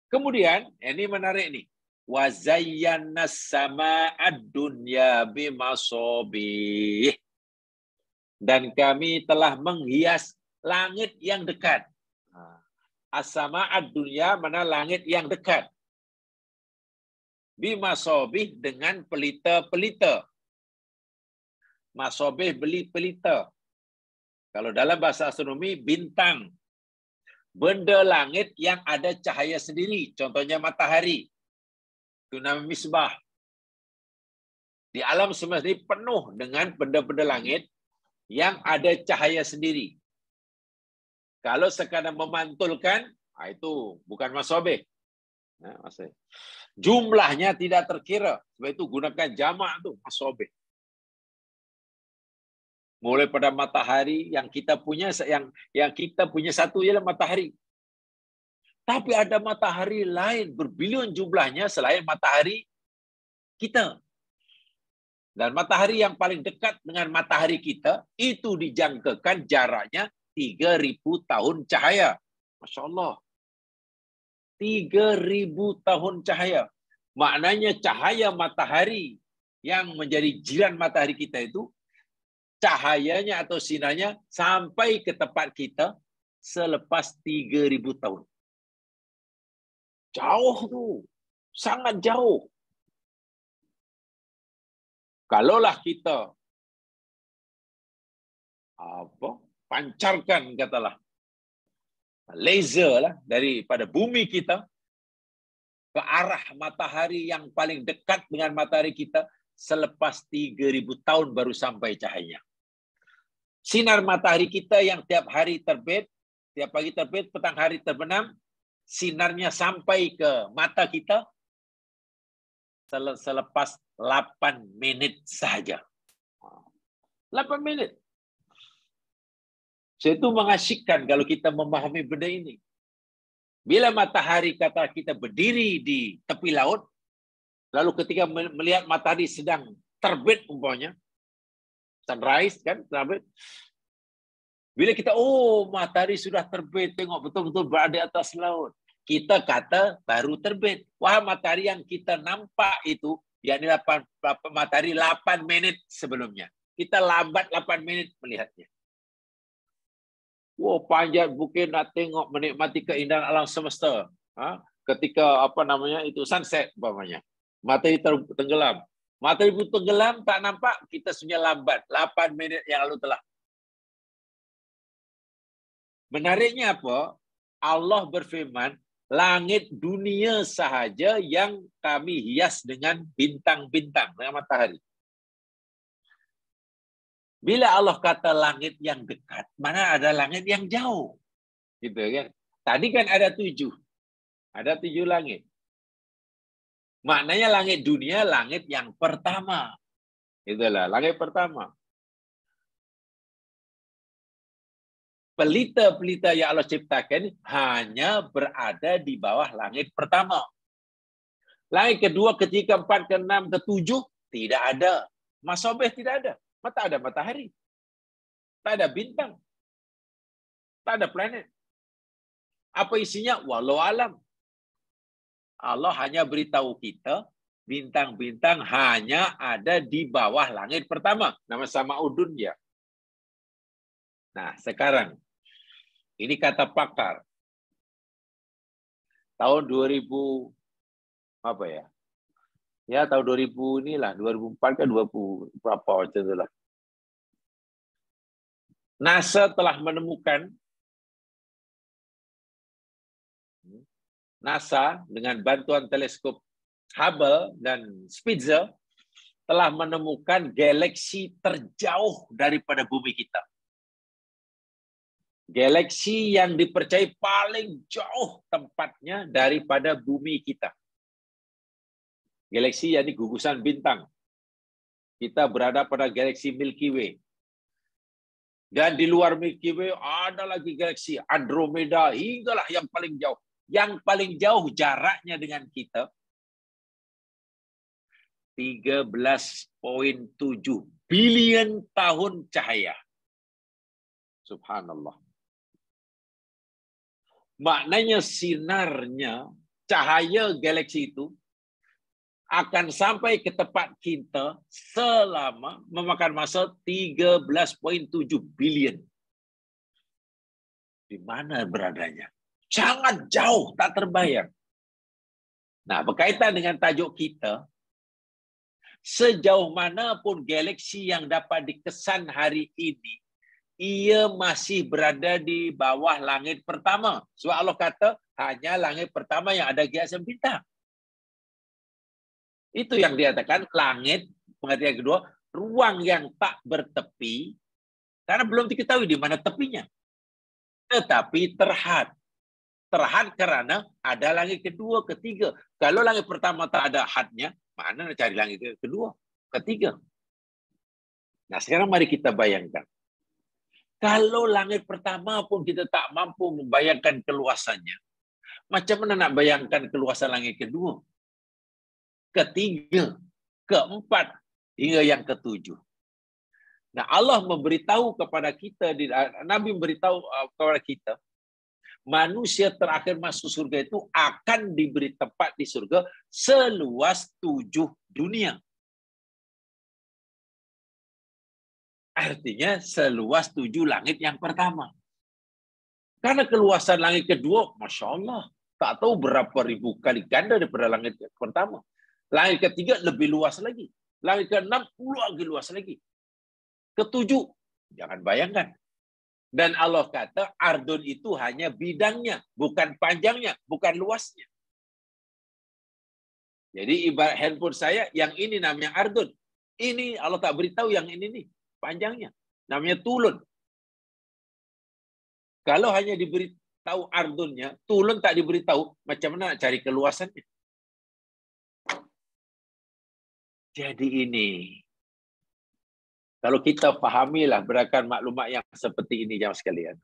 Kemudian, ini menarik nih. Wa zayyana sama'ad dunya bimasabih. Dan kami telah menghias langit yang dekat. As-sama'ad dunya mana langit yang dekat. Bimasabih dengan pelita-pelita. Masabih beli pelita. Kalau dalam bahasa astronomi, bintang. Benda langit yang ada cahaya sendiri. Contohnya matahari. Itu nama misbah. Di alam semesta ini penuh dengan benda-benda langit yang ada cahaya sendiri. Kalau sekadar memantulkan, itu bukan masabih. Jumlahnya tidak terkira. Sebab itu gunakan jamak itu masabih. Mulai pada matahari yang kita punya satu ialah matahari. Tapi ada matahari lain berbilion jumlahnya selain matahari kita. Dan matahari yang paling dekat dengan matahari kita itu dijangkakan jaraknya 3.000 tahun cahaya. Masya Allah. 3.000 tahun cahaya. Maknanya cahaya matahari yang menjadi jiran matahari kita itu cahayanya atau sinarnya sampai ke tempat kita selepas 3.000 tahun. Jauh tuh. Sangat jauh. Kalaulah kita pancarkan katalah laser lah daripada bumi kita ke arah matahari yang paling dekat dengan matahari kita, selepas 3.000 tahun baru sampai cahayanya. Sinar matahari kita yang tiap hari terbit, tiap pagi terbit, petang hari terbenam, sinarnya sampai ke mata kita selepas 8 menit saja. 8 menit. So, itu mengasyikkan kalau kita memahami benda ini. Bila matahari kata kita berdiri di tepi laut, lalu ketika melihat matahari sedang terbit umpamanya, sunrise kan, terbit, Bila kita, oh matahari sudah terbit, tengok betul-betul berada di atas laut. Kita kata baru terbit. Wah, matahari yang kita nampak itu, yakni matahari 8 menit sebelumnya. Kita lambat 8 menit melihatnya. Wah, panjat bukit nak tengok, menikmati keindahan alam semesta. Ketika itu sunset umpamanya. Matahari tenggelam. Matahari tenggelam tak nampak, kita sudah lambat 8 minit yang lalu telah. Menariknya apa? Allah berfirman, langit dunia sahaja yang kami hias dengan bintang-bintang, dengan matahari. Bila Allah kata langit yang dekat, mana ada langit yang jauh? Gitu kan? Tadi kan ada 7. Ada 7 langit. Maknanya langit dunia, langit yang pertama. Itulah, langit pertama. Pelita-pelita yang Allah ciptakan hanya berada di bawah langit pertama. Langit kedua, ketiga, keempat, keenam, ketujuh, tidak ada. Masabih tidak ada. Tak ada matahari. Tak ada bintang. Tak ada planet. Apa isinya? Wallahu alam. Allah hanya beritahu kita, bintang-bintang hanya ada di bawah langit pertama. Nama Sama'udun dia. Nah, sekarang, ini kata pakar. Tahun 2000, apa ya? Ya, tahun 2000 inilah, 2004 ke 20 berapa macam itulah. NASA telah menemukan, NASA dengan bantuan teleskop Hubble dan Spitzer telah menemukan galaksi terjauh daripada bumi kita. Galaksi yang dipercayai paling jauh tempatnya daripada bumi kita. Galaksi yang gugusan bintang. Kita berada pada galaksi Milky Way. Dan di luar Milky Way ada lagi galaksi Andromeda hinggalah yang paling jauh. Yang paling jauh jaraknya dengan kita 13,7 bilion tahun cahaya. Subhanallah. Maknanya sinarnya, cahaya galaksi itu akan sampai ke tempat kita selama memakan masa 13,7 bilion. Di mana beradanya? Sangat jauh, tak terbayang. Nah, berkaitan dengan tajuk kita, sejauh mana pun galaksi yang dapat dikesan hari ini, ia masih berada di bawah langit pertama. Sebab Allah kata, hanya langit pertama yang ada hiasan bintang. Itu yang dikatakan langit, pengertian kedua, ruang yang tak bertepi, karena belum diketahui di mana tepinya. Tetapi terhad. Terhad karena ada langit kedua, ketiga. Kalau langit pertama tak ada hadnya, mana nak cari langit kedua, ketiga? Nah, sekarang mari kita bayangkan. Kalau langit pertama pun kita tak mampu membayangkan keluasannya, macam mana nak bayangkan keluasan langit kedua, ketiga, keempat, hingga yang ketujuh? Nah, Allah memberitahu kepada kita, Nabi memberitahu kepada kita, manusia terakhir masuk surga itu akan diberi tempat di surga seluas 7 dunia. Artinya seluas 7 langit yang pertama. Karena keluasan langit kedua, Masya Allah, tak tahu berapa ribu kali ganda daripada langit pertama. Langit ketiga lebih luas lagi. Langit keenam lagi luas lagi. Ketujuh, jangan bayangkan. Dan Allah kata, ardun itu hanya bidangnya, bukan panjangnya, bukan luasnya. Jadi ibarat handphone saya, yang ini namanya ardun. Ini Allah tak beritahu yang ini nih, panjangnya. Namanya tulun. Kalau hanya diberitahu ardunnya, tulun tak diberitahu, macam mana nak cari keluasannya? Jadi ini, kalau kita fahamilah berdasarkan maklumat yang seperti ini, jemaah sekalian.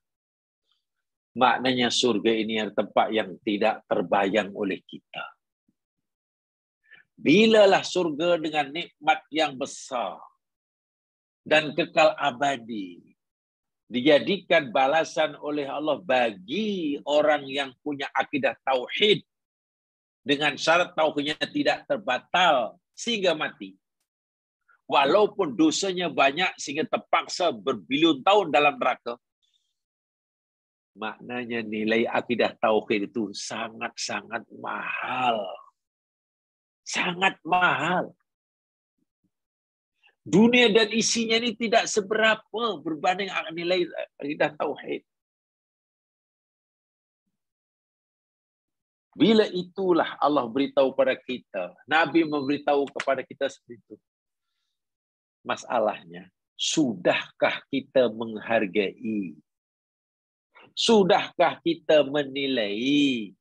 Maknanya surga ini adalah tempat yang tidak terbayang oleh kita. Bilalah surga dengan nikmat yang besar dan kekal abadi. dijadikan balasan oleh Allah bagi orang yang punya akidah tauhid dengan syarat tauhidnya tidak terbatal sehingga mati. Walaupun dosanya banyak sehingga terpaksa berbilion tahun dalam neraka, maknanya nilai akidah tauhid itu sangat-sangat mahal. Sangat mahal. Dunia dan isinya ini tidak seberapa berbanding nilai akidah tauhid. Bila itulah Allah beritahu pada kita, Nabi memberitahu kepada kita seperti itu. Masalahnya, sudahkah kita menghargai? Sudahkah kita menilai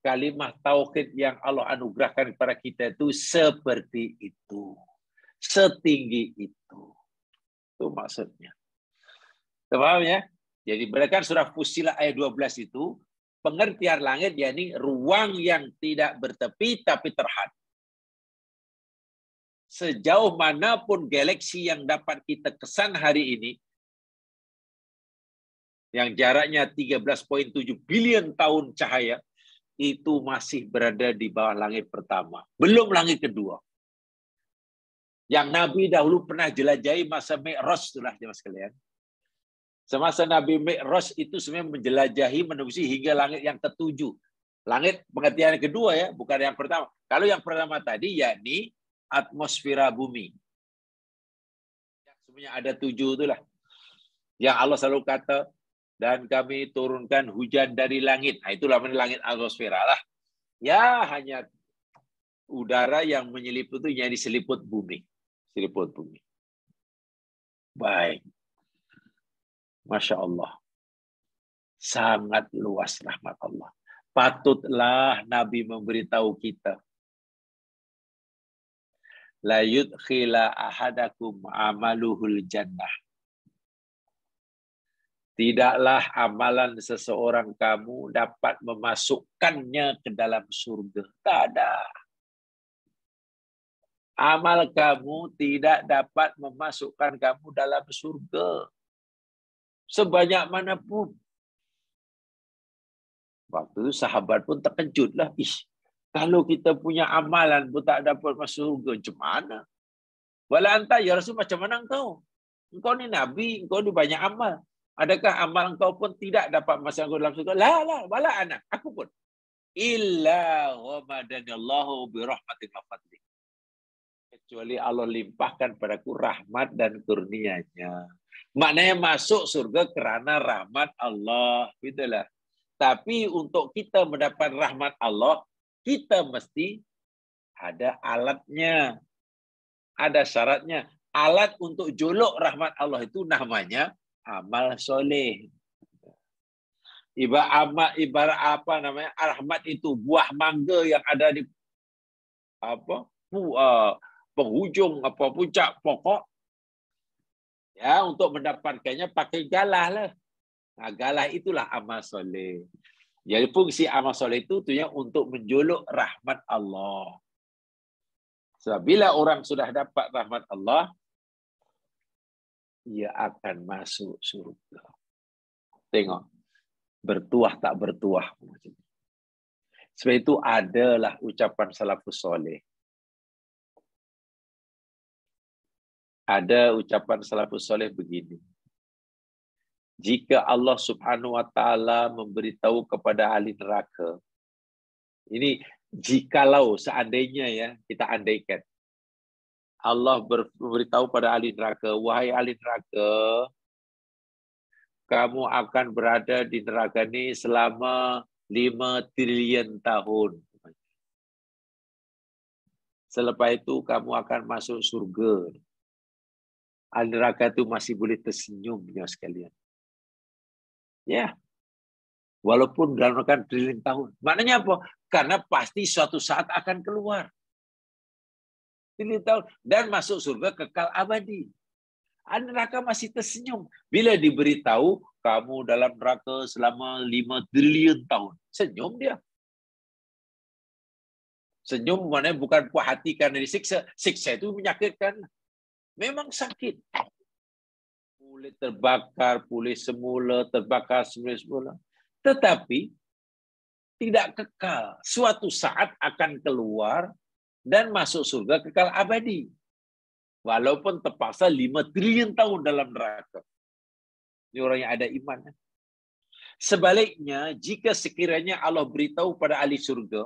kalimat tauhid yang Allah anugerahkan kepada kita itu seperti itu? Setinggi itu. Itu maksudnya. Paham ya? Jadi berdasarkan surah Fussilat ayat 12 itu, pengertian langit yakni ruang yang tidak bertepi tapi terhad. Sejauh manapun galaksi yang dapat kita kesan hari ini, yang jaraknya 13,7 bilion tahun cahaya, itu masih berada di bawah langit pertama. Belum langit kedua. Yang Nabi dahulu pernah jelajahi masa Mi'raj itulah jemaah sekalian. Semasa Nabi Mi'raj itu sebenarnya menjelajahi menembusi hingga langit yang ketujuh. Langit pengertian kedua ya, bukan yang pertama. Kalau yang pertama tadi yakni atmosfera bumi. Sebenarnya ada 7 itulah. Yang Allah selalu kata, dan kami turunkan hujan dari langit. Nah, itulah langit atmosfera lah. Ya, hanya udara yang menyeliput itu jadi seliput bumi. Seliput bumi. Baik. Masya Allah. Sangat luas rahmat Allah. Patutlah Nabi memberitahu kita. La yudkhila ahadakum amaluhul jannah. Tidaklah amalan seseorang kamu dapat memasukkannya ke dalam surga. Tak ada. Amal kamu tidak dapat memasukkan kamu dalam surga. Sebanyak manapun. Waktu itu sahabat pun terkejutlah. Kalau kita punya amalan pun tak dapat masuk surga, macam mana? Wala anta ya Rasul, macam mana engkau? Engkau ni Nabi, engkau ni banyak amal. Adakah amal engkau pun tidak dapat masuk dalam surga? La, wala anak. Aku pun. Illa ghamadaniallahu birahmatin wa fadli. Kecuali Allah limpahkan padaku rahmat dan kurnianya. Maknanya masuk surga kerana rahmat Allah. Itulah. Tapi untuk kita mendapat rahmat Allah, kita mesti ada alatnya. Ada syaratnya. Alat untuk jolok rahmat Allah itu namanya amal soleh. Ibarat apa namanya? Rahmat itu buah mangga yang ada di penghujung puncak pokok. Ya, untuk mendapatkannya pakai galah lah. Nah, galah itulah amal soleh. Jadi fungsi amal soleh itu tujuannya untuk menjolok rahmat Allah. Sebab bila orang sudah dapat rahmat Allah, ia akan masuk surga. Tengok, bertuah tak bertuah. Sebab itu adalah ucapan salafus soleh. Ada ucapan salafus soleh begini. Jika Allah Subhanahu wa taala memberitahu kepada ahli neraka. Ini jikalau seandainya ya, kita andaikan. Allah beritahu pada ahli neraka, wahai ahli neraka, kamu akan berada di neraka ini selama 5 triliun tahun. Selepas itu kamu akan masuk surga. Ahli neraka itu masih boleh tersenyum ya sekalian. Ya. Walaupun dalam rangka triliun tahun. Maknanya apa? Karena pasti suatu saat akan keluar. Triliun tahun. Dan masuk surga kekal abadi. Ahli neraka masih tersenyum. Bila diberitahu, kamu dalam neraka selama 5 triliun tahun. Senyum dia. Senyum maknanya bukan puas hati karena disiksa. Siksa itu menyakitkan. Memang sakit. boleh terbakar, pulih semula, terbakar semula. Tetapi tidak kekal. Suatu saat akan keluar dan masuk surga kekal abadi. Walaupun terpaksa 5 triliun tahun dalam neraka. Ini orang yang ada iman. Sebaliknya, jika sekiranya Allah beritahu pada ahli surga,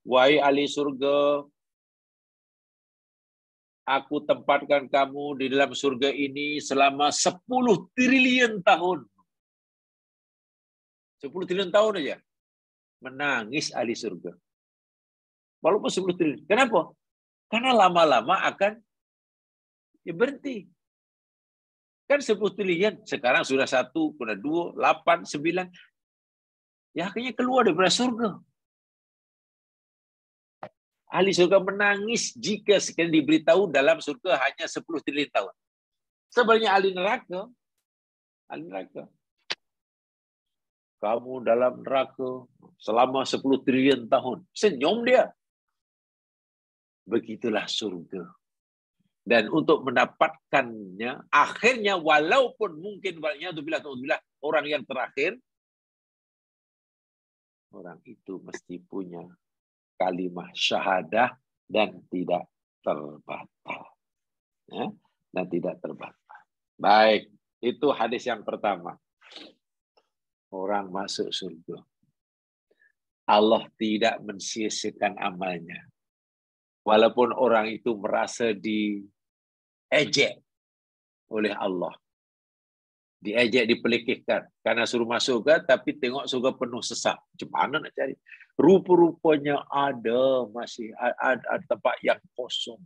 wahai ahli surga, aku tempatkan kamu di dalam surga ini selama 10 triliun tahun. 10 triliun tahun aja. Menangis ahli surga. Walaupun 10 triliun. Kenapa? Karena lama-lama akan berhenti. Kan 10 triliun, sekarang sudah 1, sudah 2, 8, 9. Ya akhirnya keluar daripada surga. Ahli surga menangis jika sekiranya diberitahu dalam surga hanya 10 triliun tahun. Sebenarnya ahli neraka, kamu dalam neraka selama 10 triliun tahun. Senyum dia. Begitulah surga. Dan untuk mendapatkannya, akhirnya walaupun mungkin orang yang terakhir, orang itu mesti punya kalimah syahadah dan tidak terbatal. Ya? Dan tidak terbatal. Baik, itu hadis yang pertama. Orang masuk surga. Allah tidak mensia-siakan amalnya. Walaupun orang itu merasa diejek oleh Allah. Diejek, dipelikihkan. Karena suruh masuk surga, tapi tengok surga penuh sesak. Macam mana nak cari? Rupa-rupanya masih ada tempat yang kosong.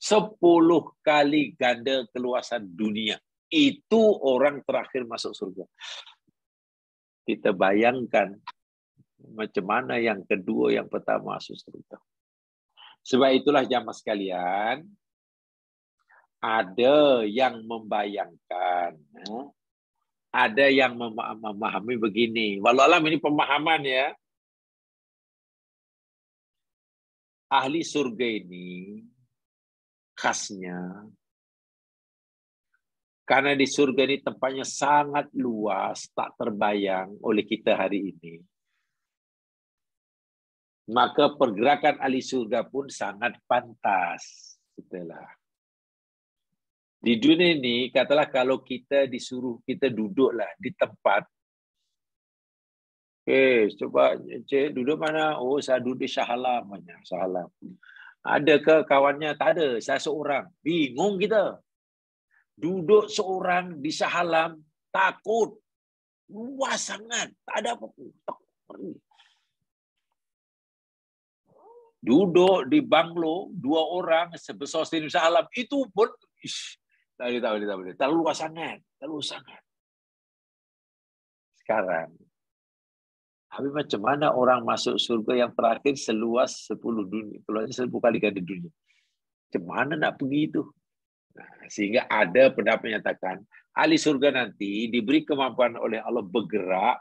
10 kali ganda keluasan dunia. Itu orang terakhir masuk surga. Kita bayangkan macam mana yang kedua, yang pertama masuk surga. Sebab itulah jamaah sekalian, ada yang membayangkan, ada yang memahami begini. Walau alam ini pemahaman ya. Ahli surga ini khasnya, karena di surga ini tempatnya sangat luas, tak terbayang oleh kita hari ini. Maka pergerakan ahli surga pun sangat pantas. Itulah. Di dunia ini, katalah kalau kita disuruh, kita duduklah di tempat. Coba Encik duduk mana? Oh, saya duduk di Shah Alam. Shah Alam. Ada ke kawannya? Tak ada, saya seorang. Bingung kita. Duduk seorang di Shah Alam, takut. Luas sangat. Tak ada apa-apa. Duduk di banglo 2 orang sebesar stadium Shah Alam, itu pun tak boleh. Terlalu luas sangat. Sekarang, habis macam mana orang masuk surga yang terakhir seluas 10 dunia, keluarnya 10 kali ganda dunia. Macam mana nak pergi itu? Nah, sehingga ada pendapat menyatakan ahli surga nanti diberi kemampuan oleh Allah bergerak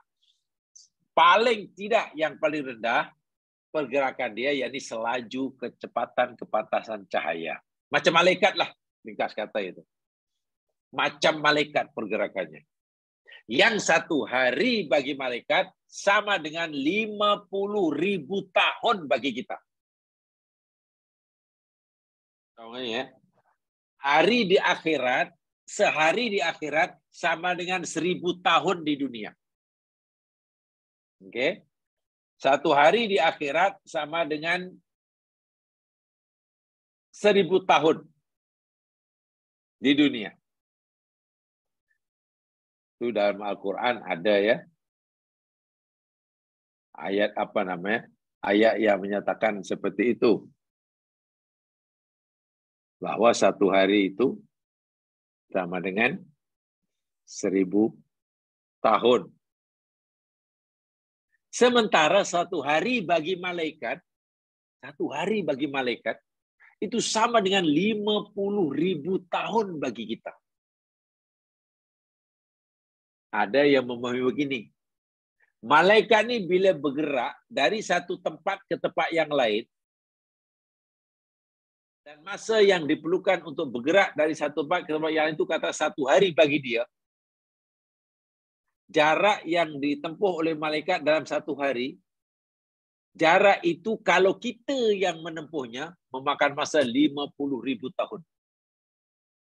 paling tidak yang paling rendah pergerakan dia, yakni selaju kecepatan kepantasan cahaya. Macam malaikat lah, ringkas kata itu. Macam malaikat pergerakannya. Yang 1 hari bagi malaikat sama dengan 50.000 tahun bagi kita. Tahu ya? Hari di akhirat, sehari di akhirat sama dengan 1000 tahun di dunia. Oke? 1 hari di akhirat sama dengan 1000 tahun di dunia. Itu dalam Al-Quran ada ya. Ayat apa namanya? Ayat yang menyatakan seperti itu. Bahwa 1 hari itu sama dengan 1000 tahun. Sementara 1 hari bagi malaikat, 1 hari bagi malaikat, itu sama dengan 50.000 tahun bagi kita. Ada yang memahami begini. Malaikat ini bila bergerak dari satu tempat ke tempat yang lain, Dan masa yang diperlukan untuk bergerak dari satu tempat ke tempat yang itu kata 1 hari bagi dia. Jarak yang ditempuh oleh malaikat dalam 1 hari, jarak itu kalau kita yang menempuhnya memakan masa 50,000 tahun.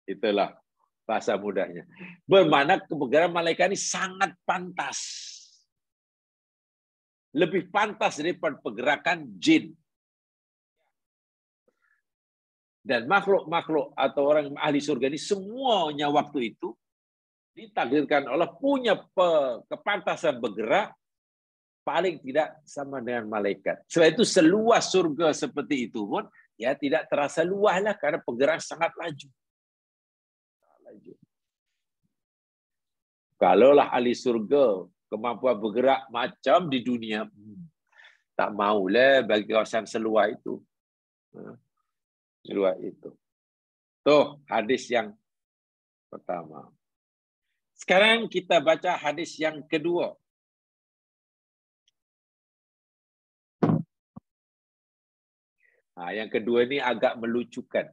Itulah bahasa mudahnya. Bermakna pergerakan malaikat ini sangat pantas. Lebih pantas daripada pergerakan jin. Dan makhluk-makhluk atau orang ahli surga ini semuanya waktu itu ditakdirkan Allah punya kepantasan bergerak paling tidak sama dengan malaikat. Sebab itu seluas surga seperti itu pun ya tidak terasa luas lah karena pergerakan sangat laju. Kalaulah ahli surga kemampuan bergerak macam di dunia, tak maulah bagi kawasan seluas itu. Seluas itu. Tuh hadis yang pertama. Sekarang kita baca hadis yang kedua. Yang kedua ini agak melucukan.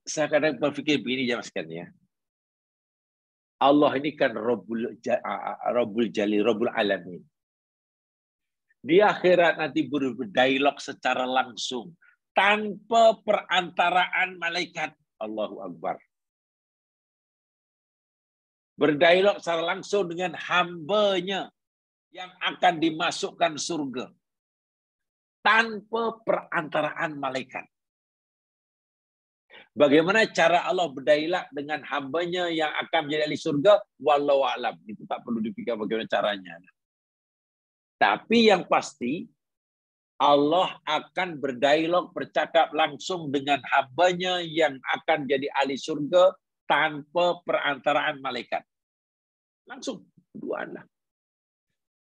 Saya kadang berfikir begini jemaah sekalian ya. Allah ini kan Rabbul Jalil, Rabbul Alamin. Di akhirat nanti berdialog secara langsung tanpa perantaraan malaikat. Allahu Akbar. Berdialog secara langsung dengan hambanya yang akan dimasukkan surga tanpa perantaraan malaikat. Bagaimana cara Allah berdialog dengan hambanya yang akan menjadi ahli surga? Wallahu a'lam. Itu tak perlu dipikir bagaimana caranya. Tapi yang pasti, Allah akan berdialog, bercakap langsung dengan hambanya yang akan jadi ahli surga tanpa perantaraan malaikat. Langsung, berduaan lah.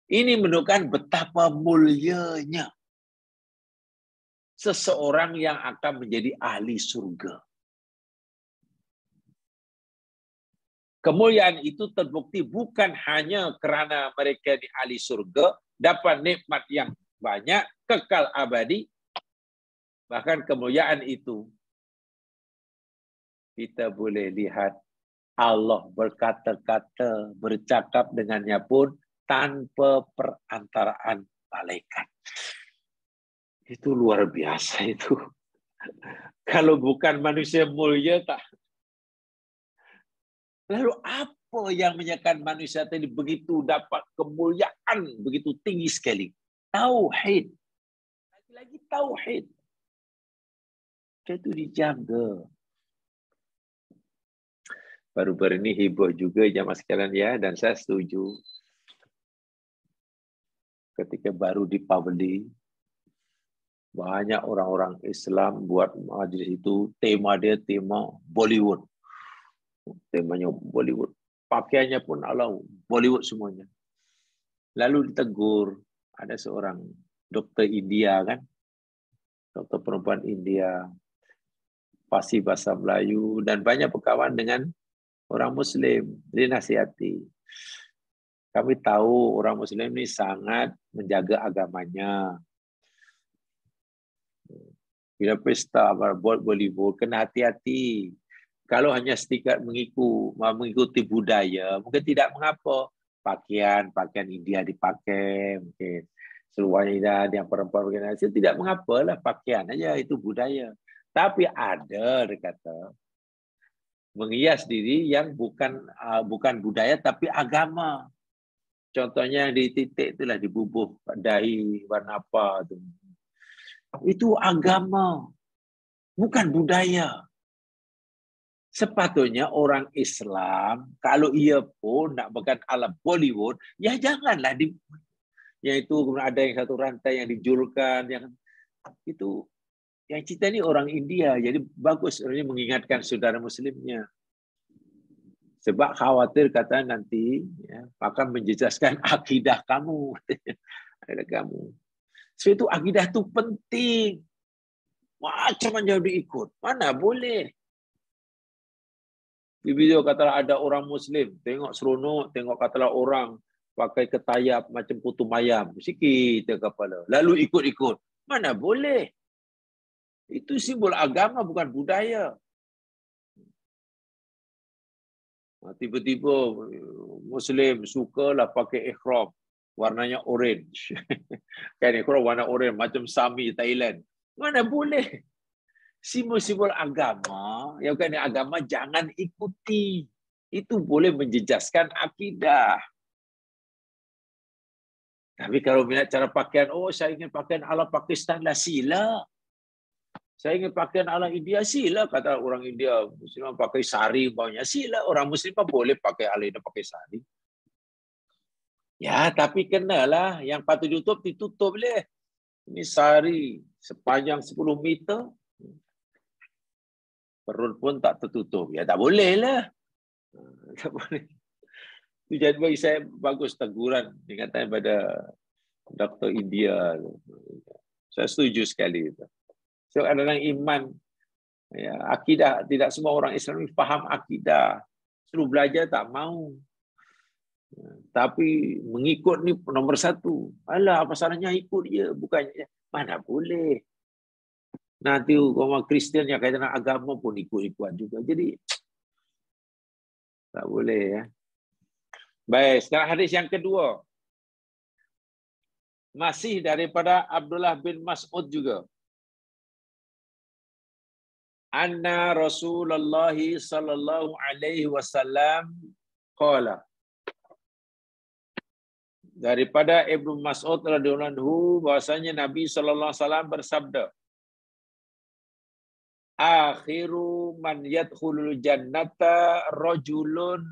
Ini menunjukkan betapa mulianya seseorang yang akan menjadi ahli surga. Kemuliaan itu terbukti bukan hanya kerana mereka di ahli surga dapat nikmat yang banyak, kekal abadi. Bahkan kemuliaan itu kita boleh lihat Allah berkata-kata, bercakap dengannya pun tanpa perantaraan malaikat. Itu luar biasa itu. Kalau bukan manusia mulia tak. Lalu apa yang menyatakan manusia tadi begitu dapat kemuliaan begitu tinggi sekali? Tauhid. Lagi-lagi tauhid. Itu dijaga. Baru-baru ini heboh juga jamaah sekalian ya, dan saya setuju. Ketika baru dipabeli, banyak orang-orang Islam buat majlis itu, tema dia tema Bollywood. Temanya Bollywood. Pakaiannya pun ala Bollywood semuanya. Lalu ditegur, ada seorang dokter India kan, dokter perempuan India, fasih bahasa Melayu, dan banyak berkawan dengan orang Muslim. Dia nasihati. Kami tahu orang Muslim ini sangat menjaga agamanya. Bila pesta Bollywood, kena hati-hati. Kalau hanya sedikit mengikuti budaya, mungkin tidak mengapa. Pakaian India dipakai, mungkin seluarnya yang perempuan itu tidak mengapa lah, pakaian aja itu budaya. Tapi ada kata menghias diri yang bukan budaya tapi agama. Contohnya di titik itulah dibubuh dahi warna apa tu. Itu agama, bukan budaya. Sepatutnya orang Islam, kalau ia pun nak makan ala Bollywood, ya janganlah yang itu ada yang satu rantai yang dijulurkan, yang itu yang cerita ni orang India, jadi bagus ini mengingatkan saudara Muslimnya. Sebab khawatir kata nanti ya, akan menjejaskan akidah kamu, akidah kamu. So itu akidah itu penting. Macam mana diikut? Mana boleh? Di video katalah ada orang Muslim, tengok seronok, tengok katalah orang pakai ketayap macam putu mayam, sikit kepala. Lalu ikut-ikut. Mana boleh? Itu simbol agama, bukan budaya. Tiba-tiba Muslim sukalah pakai ihram warnanya orange. Kan ihram warna orange macam Sami Thailand. Mana boleh? Simbol-simbol agama, yang bukan agama jangan ikuti. Itu boleh menjejaskan akidah. Tapi kalau minat cara pakaian, oh saya ingin pakaian ala Pakistan lah, sila. Saya ingin pakaian ala India, sila. Kata orang India, Muslim pakai sari, baunya sila. Orang Muslim boleh pakai ala India, pakai sari. Ya, tapi kenalah yang patut ditutup boleh. Ini sari sepanjang 10 meter. Perut pun tak tertutup. Ya tak boleh lah. Tak boleh. Itu jadi bagi saya bagus teguran dikatakan pada Dr. India. Saya setuju sekali itu. So adalah iman, ya, akidah. Tidak semua orang Islam ini faham akidah. Suruh belajar tak mau. Tapi mengikut ni nombor satu. Alah, apa salahnya ikut dia? Bukannya mana boleh. Nanti orang Kristian yang kaitan dengan agama pun ikut-ikut juga. Jadi tak boleh ya. Baik, sekarang hadis yang kedua. Masih daripada Abdullah bin Mas'ud juga. Anna Rasulullah sallallahu alaihi wasallam qala. Daripada Ibnu Mas'ud radhiyallahu anhu bahwasanya Nabi sallallahu alaihi wasallam bersabda, akhiru man yadkhulul jannata rajulun,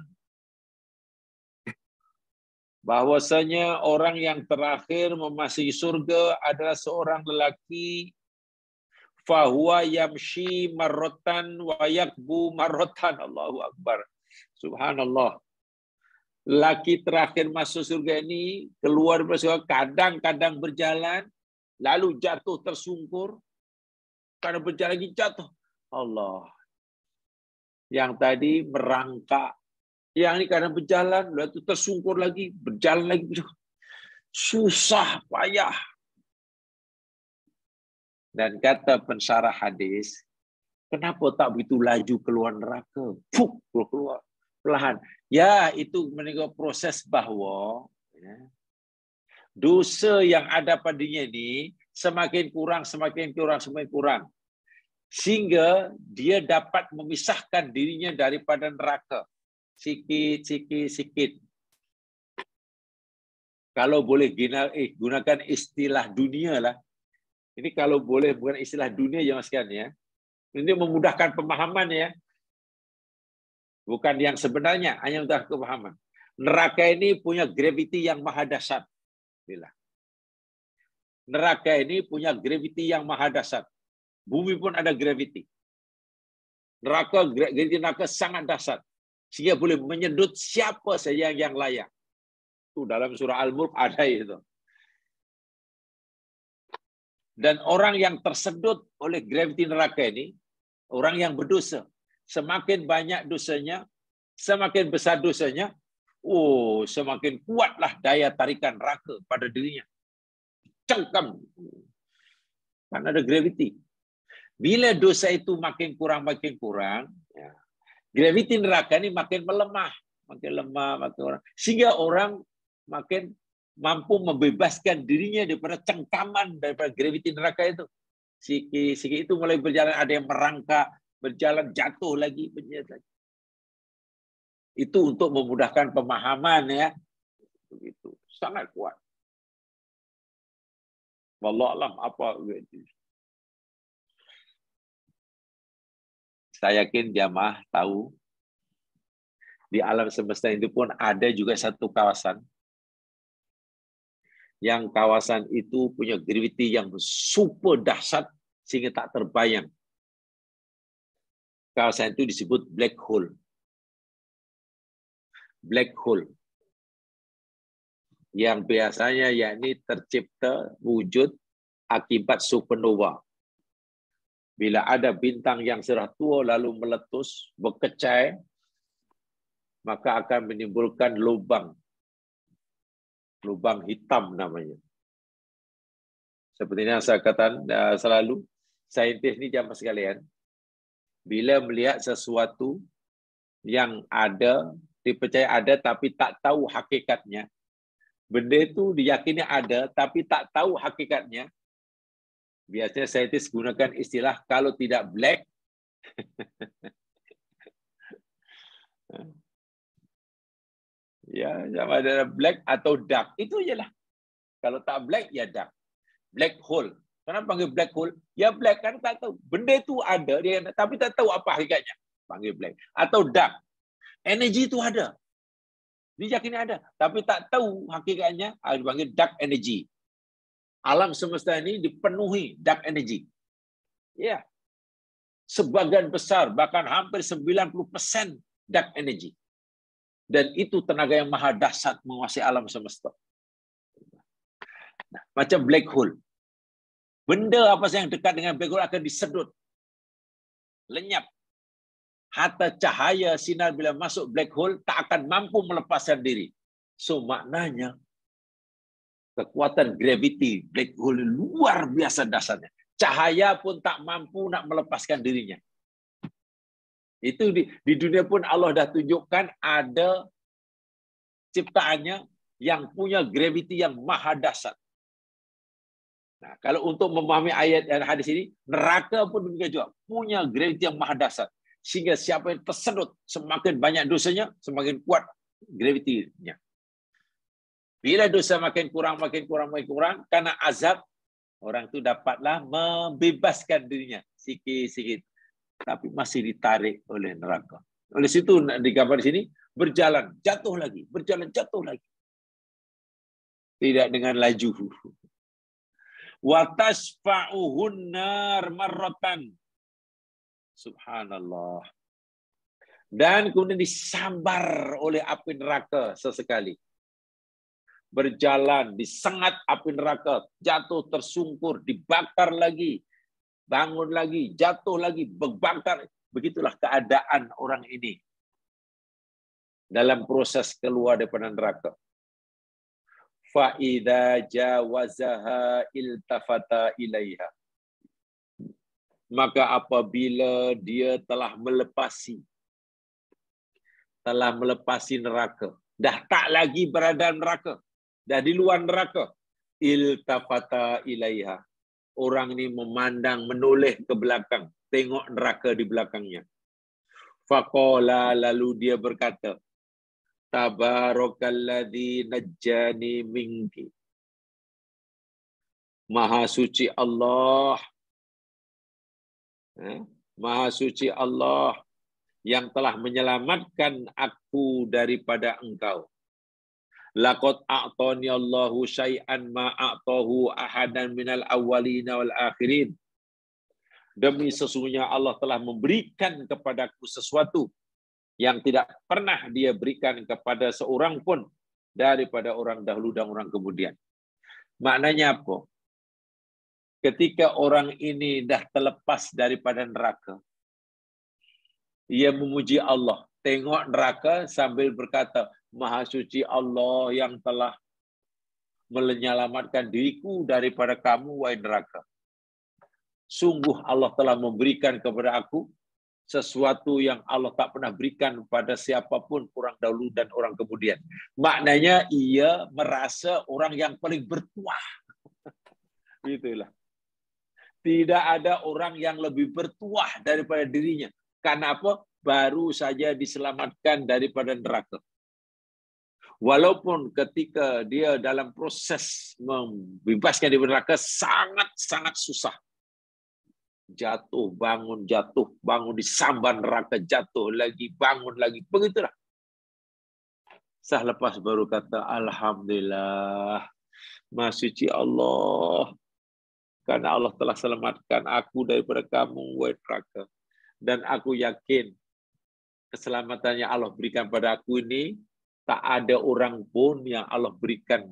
bahwasanya orang yang terakhir memasuki surga adalah seorang lelaki, fahuwa yamshi marratan wa yakbu marratan. Allahu akbar. Subhanallah. Lelaki terakhir masuk surga ini keluar dari surga, kadang-kadang berjalan lalu jatuh tersungkur, kadang berjalan lagi jatuh. Allah. Yang tadi merangkak, yang ini kadang berjalan, lalu tersungkur lagi, berjalan lagi. Susah, payah. Dan kata pensyarah hadis, kenapa tak begitu laju keluar neraka? Fuk, keluar. Perlahan. Ya, itu meninggal proses bahawa ya, dosa yang ada padanya ini semakin kurang, semakin kurang, semakin kurang. Sehingga dia dapat memisahkan dirinya daripada neraka. Sikit. Kalau boleh gunakan istilah dunia lah. Ini kalau boleh bukan istilah dunia yang sekian ya. Ini memudahkan pemahaman ya. Bukan yang sebenarnya, hanya untuk pemahaman. Neraka ini punya graviti yang maha dahsyat. Neraka ini punya graviti yang maha dahsyat. Bumi pun ada graviti. Graviti neraka sangat dahsyat. Sehingga boleh menyedut siapa saja yang layak. Itu dalam surah Al-Mulk ada itu. Dan orang yang tersedut oleh graviti neraka ini, orang yang berdosa. Semakin banyak dosanya, semakin besar dosanya, semakin kuatlah daya tarikan neraka pada dirinya. Cengkam. Karena ada graviti. Bila dosa itu makin kurang, ya, graviti neraka ini makin melemah, makin orang. Sehingga orang makin mampu membebaskan dirinya daripada cengkaman daripada graviti neraka itu. Sikit itu mulai berjalan, ada yang merangkak, berjalan jatuh lagi, itu untuk memudahkan pemahaman ya. Begitu. Sangat kuat. Wallahu alam apa itu. Saya yakin jamaah tahu di alam semesta itu pun ada juga satu kawasan yang kawasan itu punya graviti yang super dahsyat sehingga tak terbayang. Kawasan itu disebut black hole. Black hole. Yang biasanya yakni tercipta wujud akibat supernova. Bila ada bintang yang sudah tua lalu meletus, berkecai, maka akan menimbulkan lubang. Lubang hitam namanya. Seperti yang saya katakan selalu, saintis ni jamaah sekalian, bila melihat sesuatu yang ada, dipercaya ada tapi tak tahu hakikatnya, benda itu diyakini ada tapi tak tahu hakikatnya, biasanya saintis gunakan istilah kalau tidak black, ya sama ada black atau dark, itu ajalah. Kalau tak black, ya dark. Black hole. Kenapa panggil black hole? Ya black kan tak tahu. Benda itu ada, dia tapi tak tahu apa hakikatnya. Panggil black. Atau dark. Energi itu ada. Diyakini ada. Tapi tak tahu hakikatnya, dipanggil dark energy. Alam semesta ini dipenuhi dark energy. Ya. Sebagian besar, bahkan hampir 90% dark energy. Dan itu tenaga yang maha dahsyat menguasai alam semesta. Nah, macam black hole. Benda apa saja yang dekat dengan black hole akan disedut. Lenyap. Hatta cahaya sinar bila masuk black hole tak akan mampu melepaskan diri. So maknanya kekuatan graviti black hole luar biasa dahsyatnya. Cahaya pun tak mampu nak melepaskan dirinya. Itu di dunia pun Allah dah tunjukkan ada ciptaannya yang punya graviti yang maha dahsyat. Nah, kalau untuk memahami ayat dan hadis ini, neraka pun demikian juga punya graviti yang maha dahsyat. Sehingga siapa yang tersedut, semakin banyak dosanya, semakin kuat gravitinya. Bila dosa makin kurang, karena azab, orang itu dapatlah membebaskan dirinya sikit-sikit. Tapi masih ditarik oleh neraka. Oleh situ digambar di sini, berjalan, jatuh lagi, berjalan, jatuh lagi. Tidak dengan laju. Wa tasfa'uhun nar marratan. Subhanallah. Dan kemudian disambar oleh api neraka sesekali. Berjalan, disengat api neraka, jatuh tersungkur, dibakar lagi, bangun lagi, jatuh lagi, berbakar. Begitulah keadaan orang ini dalam proses keluar daripada neraka. Fa'idha jawazaha iltafata ilaiha. Maka apabila dia telah melepasi neraka, dah tak lagi berada neraka, dah di luar neraka, iltafata ilaiha. Orang ini memandang, menoleh ke belakang, tengok neraka di belakangnya. Faqala, lalu dia berkata, Tabarakalladzi najjani minki. Maha suci Allah. Maha suci Allah yang telah menyelamatkan aku daripada engkau. Laqad a'tani Allahu syai'an ma a'tahu ahadan minal awwalina wal akhirin. Demi sesungguhnya Allah telah memberikan kepadaku sesuatu yang tidak pernah dia berikan kepada seorang pun daripada orang dahulu dan orang kemudian. Maknanya apa? Ketika orang ini dah terlepas daripada neraka, ia memuji Allah. Tengok neraka sambil berkata, Maha suci Allah yang telah menyelamatkan diriku daripada kamu, wahai neraka. Sungguh Allah telah memberikan kepada aku sesuatu yang Allah tak pernah berikan pada siapapun orang dahulu dan orang kemudian. Maknanya ia merasa orang yang paling bertuah. Itulah. Tidak ada orang yang lebih bertuah daripada dirinya. Karena apa? Baru saja diselamatkan daripada neraka. Walaupun ketika dia dalam proses membebaskan diri dari neraka sangat-sangat susah. Jatuh, bangun, disambar neraka, jatuh lagi, bangun lagi. Begitulah. Sah lepas baru kata, Alhamdulillah, Maha suci Allah. Karena Allah telah selamatkan aku daripada kamu, wahai neraka. Dan aku yakin keselamatan yang Allah berikan pada aku ini, tak ada orang pun yang Allah berikan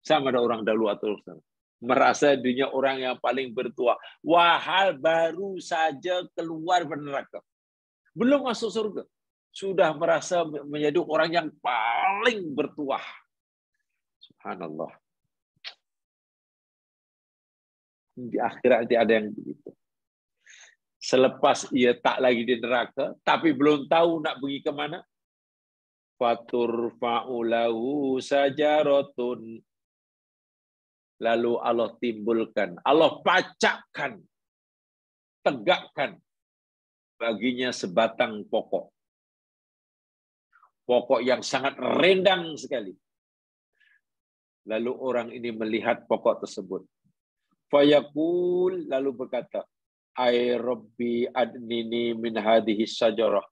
sama ada orang dahulu atau orang. Merasa dirinya orang yang paling bertuah. Wahal baru saja keluar dari neraka. Belum masuk surga. Sudah merasa menjadi orang yang paling bertuah. Subhanallah. Di akhirat nanti ada yang begitu. Selepas ia tak lagi di neraka, tapi belum tahu nak pergi ke mana, faturfa'u lahu sajaratun. Lalu Allah timbulkan, Allah pacakkan, tegakkan baginya sebatang pokok. Pokok yang sangat rindang sekali. Lalu orang ini melihat pokok tersebut. Fayaqul, lalu berkata, Ay Rabbi adnini min hadhihi syajarah.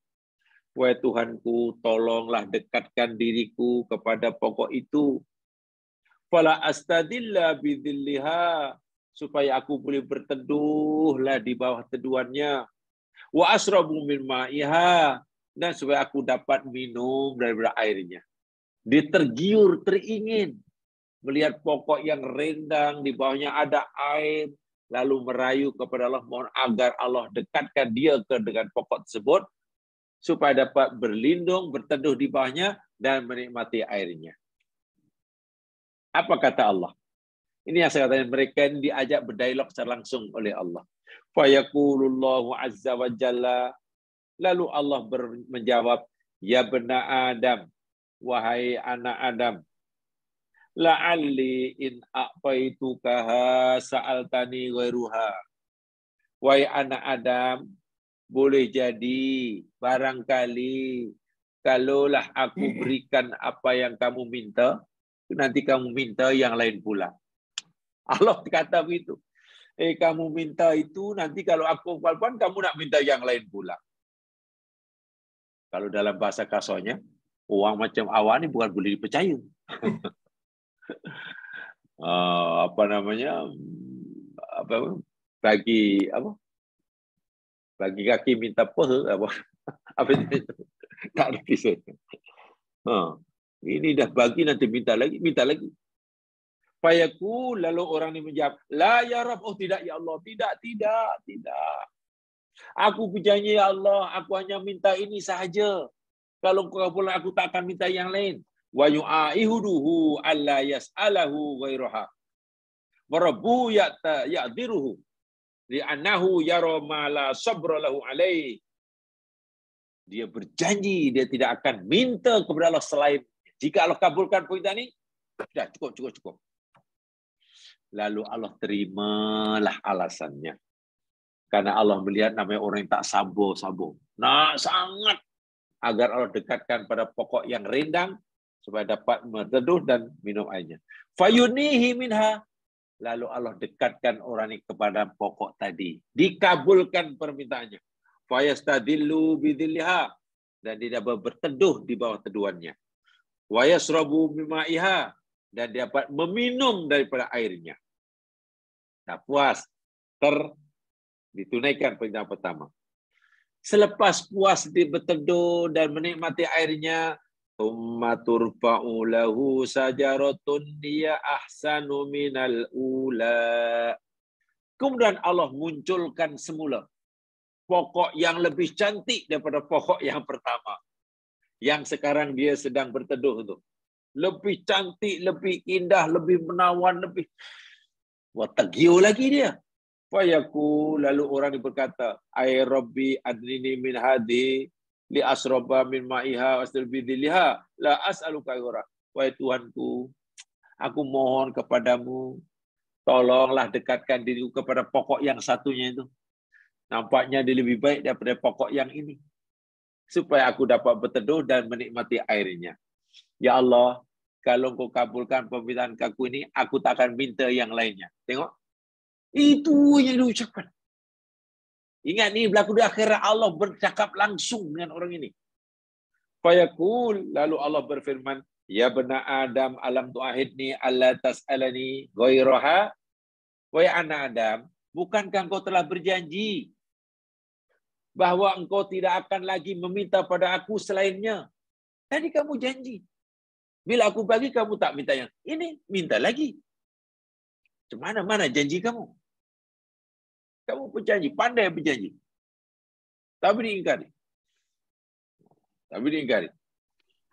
Wahai Tuhanku, tolonglah dekatkan diriku kepada pokok itu. Fala astadilla bidhilliha, supaya aku boleh berteduhlah di bawah teduhannya. Wa asrabu min ma'iha, dan supaya aku dapat minum daripada airnya. Dia tergiur, teringin melihat pokok yang rindang, di bawahnya ada air, lalu merayu kepada Allah, mohon agar Allah dekatkan dia dengan pokok tersebut, supaya dapat berlindung, berteduh di bawahnya, dan menikmati airnya. Apa kata Allah? Ini yang saya katakan, mereka ini diajak berdialog secara langsung oleh Allah. Fayaqulullahu azza wa jalla, lalu Allah menjawab, Ya bena Adam, wahai anak Adam, la'alli in a'paitukaha sa'altani ghairuha. Wahai anak Adam, boleh jadi barangkali kalaulah aku berikan apa yang kamu minta, nanti kamu minta yang lain pula. Allah kata begitu. Kamu minta itu, nanti kalau aku palpan, kamu nak minta yang lain pula. Kalau dalam bahasa kasarnya, orang macam awak ni bukan boleh dipercaya. Apa namanya, apa bagi apa, bagi kaki minta peha apa itu, tak ada kisah. Ini dah bagi, nanti minta lagi. Fayaku, lalu orang ini menjawab, la ya Rabb, oh tidak ya Allah, tidak. Aku berjanji ya Allah, aku hanya minta ini sahaja. Kalau kau kabulkan, aku tak akan minta yang lain. Wa yu'aihuduhu alla yas'alahu ghairaha. Warabu ya'diruhu li'annahu yara ma la sabra lahu alaih. Dia berjanji dia tidak akan minta kepada Allah selain. Jika Allah kabulkan permintaan ini, sudah cukup. Lalu Allah terimalah alasannya. Karena Allah melihat namanya orang yang tak sabar. Nah, sangat agar Allah dekatkan pada pokok yang rindang supaya dapat berteduh dan minum airnya. Fayunihi minha. Lalu Allah dekatkan orang ini kepada pokok tadi. Dikabulkan permintaannya. Fayastadillu bidhilliha. Dan dia dapat berteduh di bawah teduhannya. Wayasrabu mimaiha. Dan dia dapat meminum daripada airnya. Tak puas. Ditunaikan perintah pertama. Selepas puas dia berteduh dan menikmati airnya, thumma turfa'u lahu sajaratun hiya ahsanu minal ula. Kemudian Allah munculkan semula pokok yang lebih cantik daripada pokok yang pertama. Yang sekarang dia sedang berteduh itu. Lebih cantik, lebih indah, lebih menawan, lebih tergiur lagi dia. Fayaku, lalu orang ini berkata, Ay Rabbi adnini min hadi li asroba min ma'iha wastil bidiliha la as'aluka ghayra. Wahai Tuhanku, aku mohon kepadamu, tolonglah dekatkan diriku kepada pokok yang satunya itu. Nampaknya dia lebih baik daripada pokok yang ini. Supaya aku dapat berteduh dan menikmati airnya. Ya Allah, kalau kau kabulkan permintaan aku ini, aku tak akan minta yang lainnya. Tengok. Itu yang diucapkan. Ingat ni berlaku di akhirat, Allah bercakap langsung dengan orang ini. Fayaqul, lalu Allah berfirman, Ya bena Adam, alam tu'ahidni alla tas'alani ghairaha. Wahai anak Adam, bukankah engkau telah berjanji bahwa engkau tidak akan lagi meminta pada aku selainnya? Tadi kamu janji. Bila aku bagi, kamu tak minta yang ini, minta lagi. Mana janji kamu? Kamu berjanji, pandai berjanji. Tapi diingkari.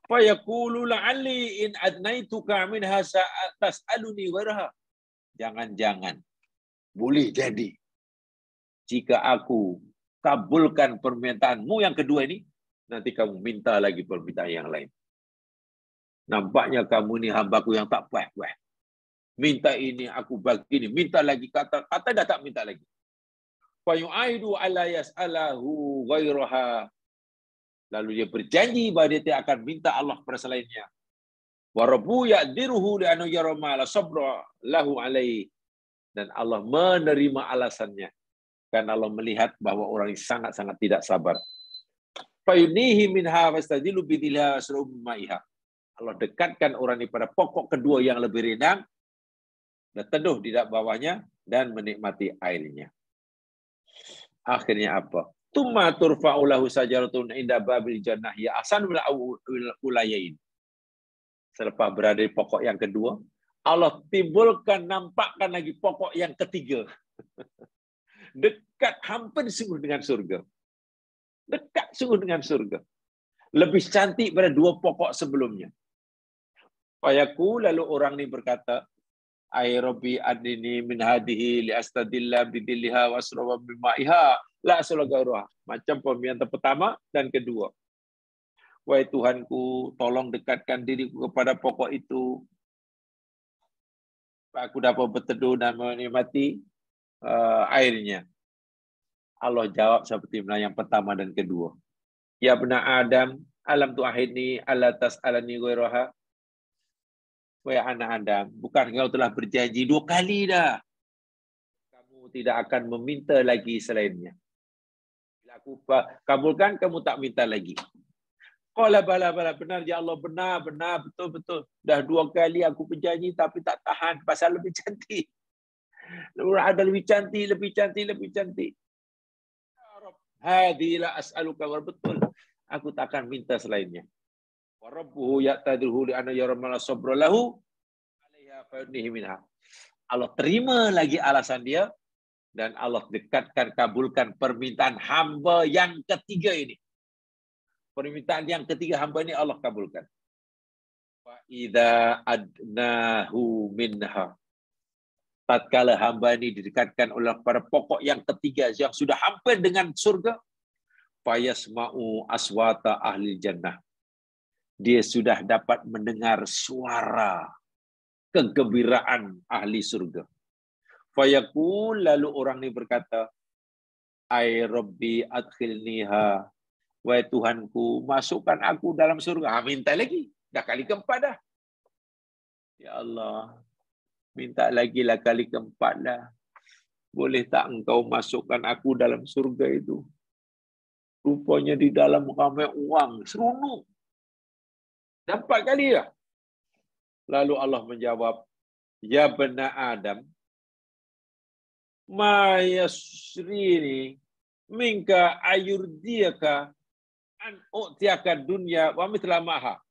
Fa yaqulu la'alli in adnaituka minha tas'aluni waraha. Jangan-jangan boleh jadi jika aku kabulkan permintaanmu yang kedua ini, nanti kamu minta lagi permintaan yang lain. Nampaknya kamu ni hambaku yang tak puas. Minta ini, aku bagi ini. Minta lagi, kata dah tak minta lagi. Fayu'aidu ala yas'alahu ghairaha. Lalu dia berjanji bahawa dia tidak akan minta Allah kepada selainnya. Wa rabbu ya'diruhu li'annahu yara ma la sabra lahu alaihi. Dan Allah menerima alasannya. Karena Allah melihat bahawa orang ini sangat-sangat tidak sabar. Fayunihi minha wastadilu bidilha surumaiha. Allah dekatkan orang ini pada pokok kedua yang lebih ringan dan teduh di bawahnya dan menikmati airnya. Akhirnya apa? Tumma turfa'u lahu sajaratun inda babil jannah ya asanul ulayain. Selepas berada di pokok yang kedua, Allah timbulkan, nampakkan lagi pokok yang ketiga. Dekat hampir sungguh dengan surga. Dekat sungguh dengan surga. Lebih cantik pada dua pokok sebelumnya. Fayaku, lalu orang ini berkata, ay rabbi adini min hadihi li astadilla bidilliha wasrawa bimaiha la asalagaruha. Macam permintaan pertama dan kedua. Wahai Tuhanku, tolong dekatkan diriku kepada pokok itu. Aku dapat berteduh dan menikmati airnya. Allah jawab seperti yang pertama dan kedua. Ya bena Adam, alam tu'ahidni ala tas'alani ghairaha. Wahai anak Adam, bukan kau telah berjanji 2 kali dah. Kamu tidak akan meminta lagi selainnya. Bila aku kabulkan, kamu tak minta lagi. Qala bala, benar ya Allah, benar, betul. Dah 2 kali aku berjanji tapi tak tahan pasal lebih cantik. Ada lebih cantik. Hadilah as'aluka wa betul. Aku tak akan minta selainnya. Wa rabbuhu ya'tadiruhu li'anna yaramala sabra lahu alaiha fa'udnihi minha. Allah terima lagi alasan dia dan Allah dekatkan, kabulkan permintaan hamba yang ketiga ini. Permintaan yang ketiga hamba ini Allah kabulkan. Wa idza adnahu minha. Tatkala hamba ini didekatkan oleh para pokok yang ketiga yang sudah hampir dengan surga, fayasma'u aswata ahli jannah. Dia sudah dapat mendengar suara kegembiraan ahli surga. Fayaqul, lalu orang ini berkata, ay rabbi adkhilniha. Wahai Tuhanku, masukkan aku dalam surga. Minta lagi. Dah kali keempat dah. Ya Allah, minta lagi lah kali keempat dah. Boleh tak engkau masukkan aku dalam surga itu? Rupanya di dalam ramai uang, seronok. Dah 4 kali dah. Lalu Allah menjawab, ya bena Adam, ma yasrini minka ayurdiyaka an u'tiyaka dunya wa mithla maha.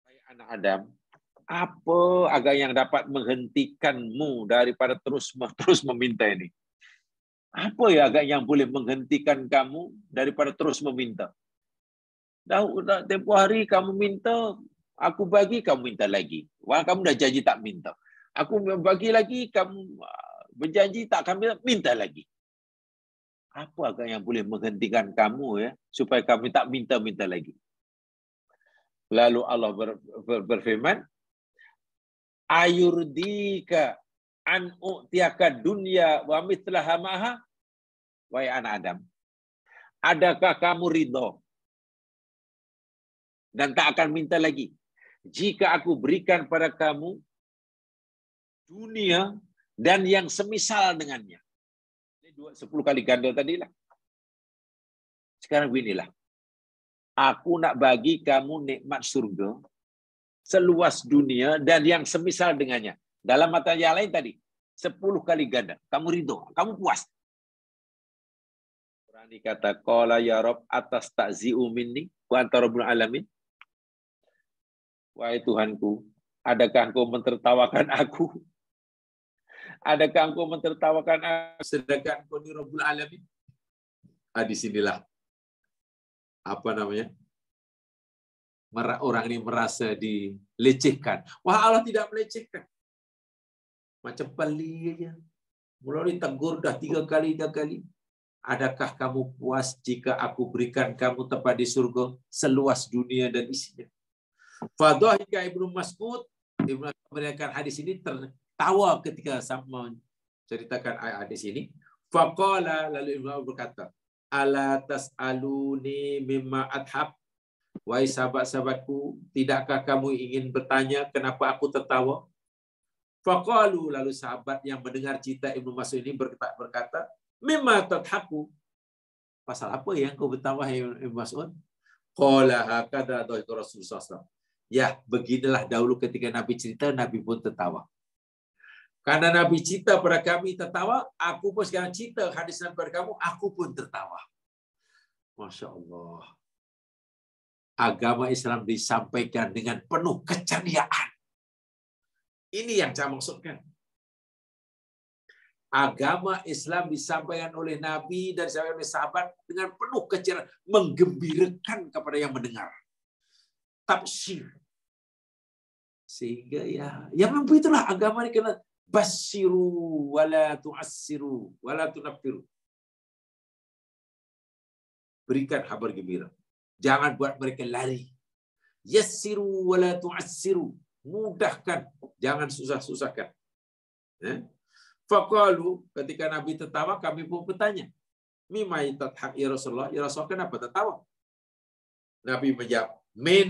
Hai anak Adam, apa agak yang dapat menghentikanmu daripada terus meminta ini? Apa ya agak yang boleh menghentikan kamu daripada terus meminta? Dah tempoh hari kamu minta, aku bagi, kamu minta lagi. Wah, kamu dah janji tak minta. Aku bagi lagi, kamu berjanji tak akan minta lagi. Apa agak yang boleh menghentikan kamu ya supaya kamu tak minta lagi? Lalu Allah berfirman, ayurdika an u'tiyaka dunya wa mithlaha ma'ha. Wahai anak Adam, adakah kamu ridha dan tak akan minta lagi jika aku berikan pada kamu dunia dan yang semisal dengannya? 10 kali ganda tadilah. Sekarang beginilah. Aku nak bagi kamu nikmat surga seluas dunia dan yang semisal dengannya. Dalam mata yang lain tadi, 10 kali ganda. Kamu ridho, kamu puas. Quran dikata, qala ya Rabb atas ta'zi'u minni wa anta rabbul alamin. Wahai Tuhanku, adakah engkau mentertawakan aku? Adakah engkau mentertawakan aku sedangkan engkau ni Rabbul Alamin? Di sinilah apa namanya? Orang ini merasa dilecehkan. Wah, Allah tidak melecehkan. Macam pali aja. Mula ni tegur dah 3 kali. adakah kamu puas jika aku berikan kamu tempat di surga seluas dunia dan isinya? Fadhahika Ibnu Mas'ud, Ibnu memberikan hadis ini tertawa ketika sama menceritakan hadis ini. Faqala, lalu Ibnu berkata, ala tas'aluni mimma adhab? Wahai sahabat-sahabatku, tidakkah kamu ingin bertanya kenapa aku tertawa? Faqalu, lalu sahabat yang mendengar cerita Ibnu Mas'ud ini berkata, mimma tadhaku? Pasal apa yang kau bertawa, Ibnu Mas'ud? Qala hakadha dhahika Rasulullah SAW. Ya, beginilah dahulu ketika Nabi cerita, Nabi pun tertawa. Karena Nabi cerita pada kami tertawa, aku pun sekarang cerita hadis pada kamu, aku pun tertawa. Masya Allah. Agama Islam disampaikan dengan penuh keceriaan. Ini yang saya maksudkan. Agama Islam disampaikan oleh Nabi dan sahabat dengan penuh keceriaan, menggembirakan kepada yang mendengar. Tafsir. Sehingga ya memang itulah agama ini, kena basiru wala tu'assiru wala tunaffiru. Berikan kabar gembira. Jangan buat mereka lari. Yassiru wala tu'assiru. Mudahkan, jangan susah-susahkan. Faqalu, ketika Nabi tertawa, kami pun bertanya, mimma tadhak ya Rasulullah? Ya Rasulullah, kenapa tertawa? Nabi menjawab, min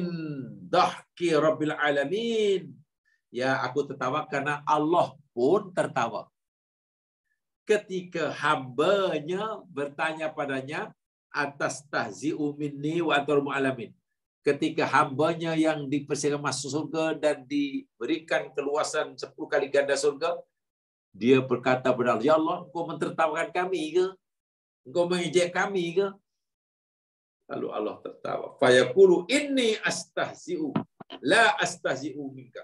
dhahki rabbil alamin. Ya, aku tertawa karena Allah pun tertawa. Ketika hambanya bertanya padanya, atas tahzi'u minni wa antum alamin. Ketika hambanya yang dipersilakan masuk surga dan diberikan keluasan 10 kali ganda surga, dia berkata kepada Allah, ya Allah, engkau mentertawakan kami ke? Engkau mengejek kami ke? Lalu Allah tertawa. Fayaqulu inni astahzi'u la astahzi'u minka.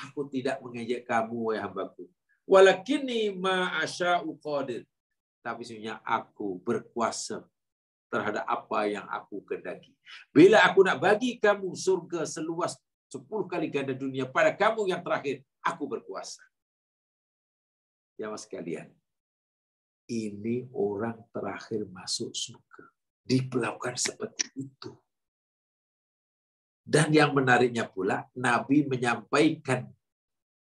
Aku tidak mengejek kamu, wahai hambaku. Walakinni ma asya'u qadir. Tapi sebenarnya aku berkuasa terhadap apa yang aku kehendaki. Bila aku nak bagi kamu surga seluas 10 kali ganda dunia pada kamu yang terakhir, aku berkuasa. Jamaah sekalian, ini orang terakhir masuk surga. Diperlakukan seperti itu. Dan yang menariknya pula, Nabi menyampaikan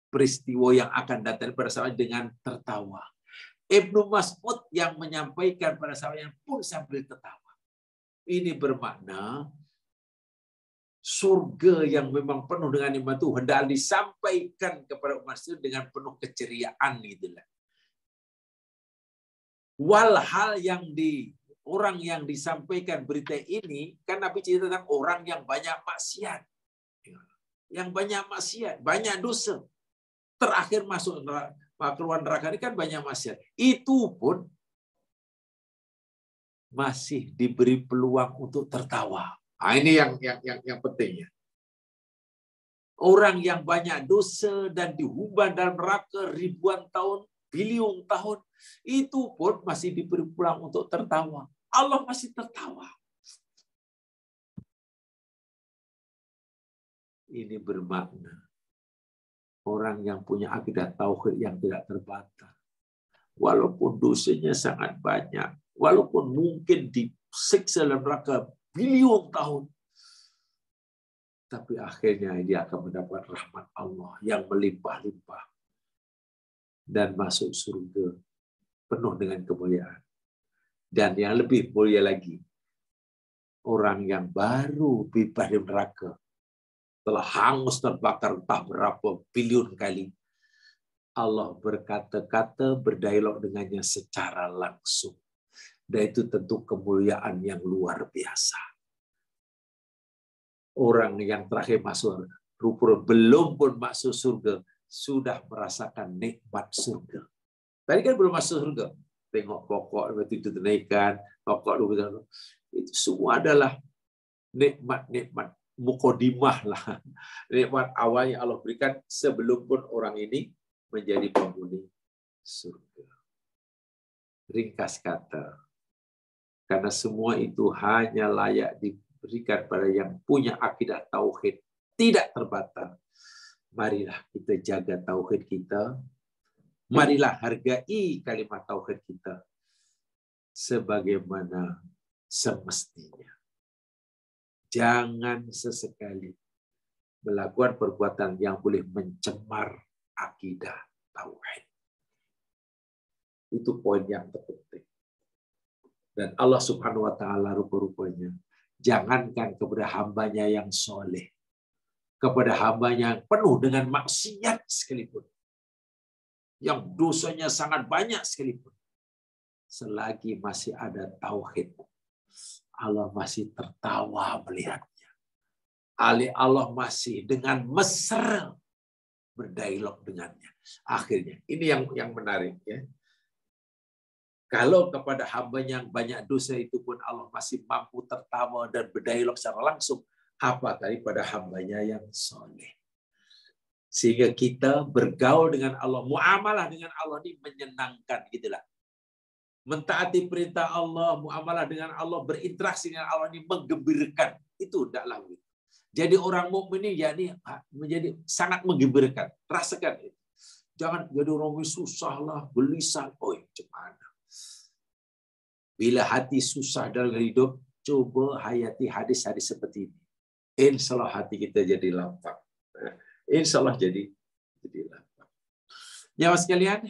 peristiwa yang akan datang pada saat dengan tertawa. Ibnu Mas'ud yang menyampaikan pada saat yang pun sambil tertawa. Ini bermakna surga yang memang penuh dengan nikmat itu hendak disampaikan kepada umat Islam dengan penuh keceriaan itulah. Walhal yang orang yang disampaikan berita ini kan Nabi cerita tentang orang yang banyak maksiat. Yang banyak maksiat, banyak dosa. Terakhir masuk keluar neraka ini kan banyak maksiat. Itu pun masih diberi peluang untuk tertawa. Nah, ini yang pentingnya. Orang yang banyak dosa dan dihumban dalam neraka ribuan tahun, bilion tahun, itu pun masih diberi peluang untuk tertawa. Allah masih tertawa. Ini bermakna orang yang punya akidah tauhid yang tidak terbatas, walaupun dosanya sangat banyak, walaupun mungkin disiksa dalam neraka bilion tahun, tapi akhirnya dia akan mendapat rahmat Allah yang melimpah-limpah dan masuk surga penuh dengan kemuliaan. Dan yang lebih mulia lagi, orang yang baru bebas dari neraka, telah hangus terbakar entah berapa bilion kali, Allah berkata-kata, berdialog dengannya secara langsung. Dan itu tentu kemuliaan yang luar biasa. Orang yang terakhir masuk surga, belum pun masuk surga, sudah merasakan nikmat surga. Tadi kan belum masuk surga. Tengok pokok itu dinaikkan, pokok itu semua adalah nikmat-nikmat mukodimah lah. Nikmat awal yang Allah berikan sebelum pun orang ini menjadi penghuni surga. Ringkas kata, karena semua itu hanya layak diberikan pada yang punya akidah tauhid tidak terbatas. Marilah kita jaga tauhid kita. Marilah hargai kalimat tauhid kita. sebagaimana semestinya. Jangan sesekali melakukan perbuatan yang boleh mencemar akidah tauhid. Itu poin yang terpenting. Dan Allah Subhanahu wa taala rupa-rupanya jangankan kepada hambanya yang soleh, kepada hambanya yang penuh dengan maksiat sekalipun, yang dosanya sangat banyak sekalipun, selagi masih ada tauhid, Allah masih tertawa melihatnya. Allah masih dengan mesra berdialog dengannya. Akhirnya, ini yang menarik ya. Kalau kepada hambanya yang banyak dosa itu pun Allah masih mampu tertawa dan berdialog secara langsung, apa daripada hambanya yang soleh. Sehingga kita bergaul dengan Allah, muamalah dengan Allah ini menyenangkan gitulah. Mentaati perintah Allah, muamalah dengan Allah, berinteraksi dengan Allah ini menggembirakan. Itu tidaklah begitu. Jadi orang mukmin ini yakni menjadi sangat menggembirakan. Rasakan itu. Jangan jadi orang susah lah, gelisah. Oh, gimana? Bila hati susah dalam hidup, coba hayati hadis-hadis seperti ini. Insya Allah hati kita jadi lapang. Insya Allah jadi lapang. Nyawa sekalian,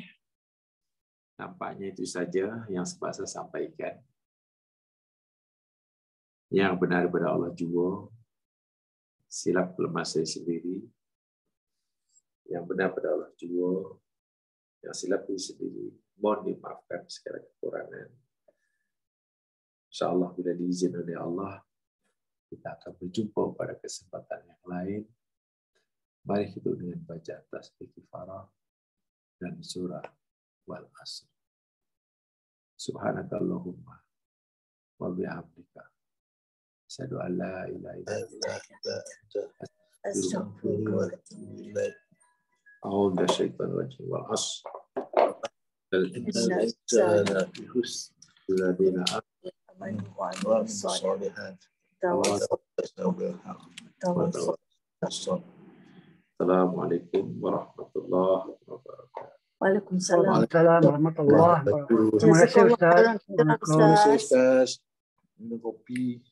nampaknya itu saja yang sempat saya sampaikan. Yang benar pada Allah juga, silap lemah saya sendiri. Yang benar pada Allah juga, yang silap diri sendiri. Mohon dimaafkan segala kekurangan. InsyaAllah bila diizinkan oleh Allah, kita akan berjumpa pada kesempatan yang lain. Mari kita dengan baca tasbih kifarah dan surah wal asr. Subhanakallahumma wa bihamdika asyhadu an la ilaha illa anta astaghfiruka wa atubu ilaik. A'udzu bisyaitonir rajim wal asr. Al-insana bihusn alladziina amanu shalihat. Assalamualaikum warahmatullahi wabarakatuh. Waalaikumsalam warahmatullahi wabarakatuh. Terima kasih Ustaz. Minum kopi.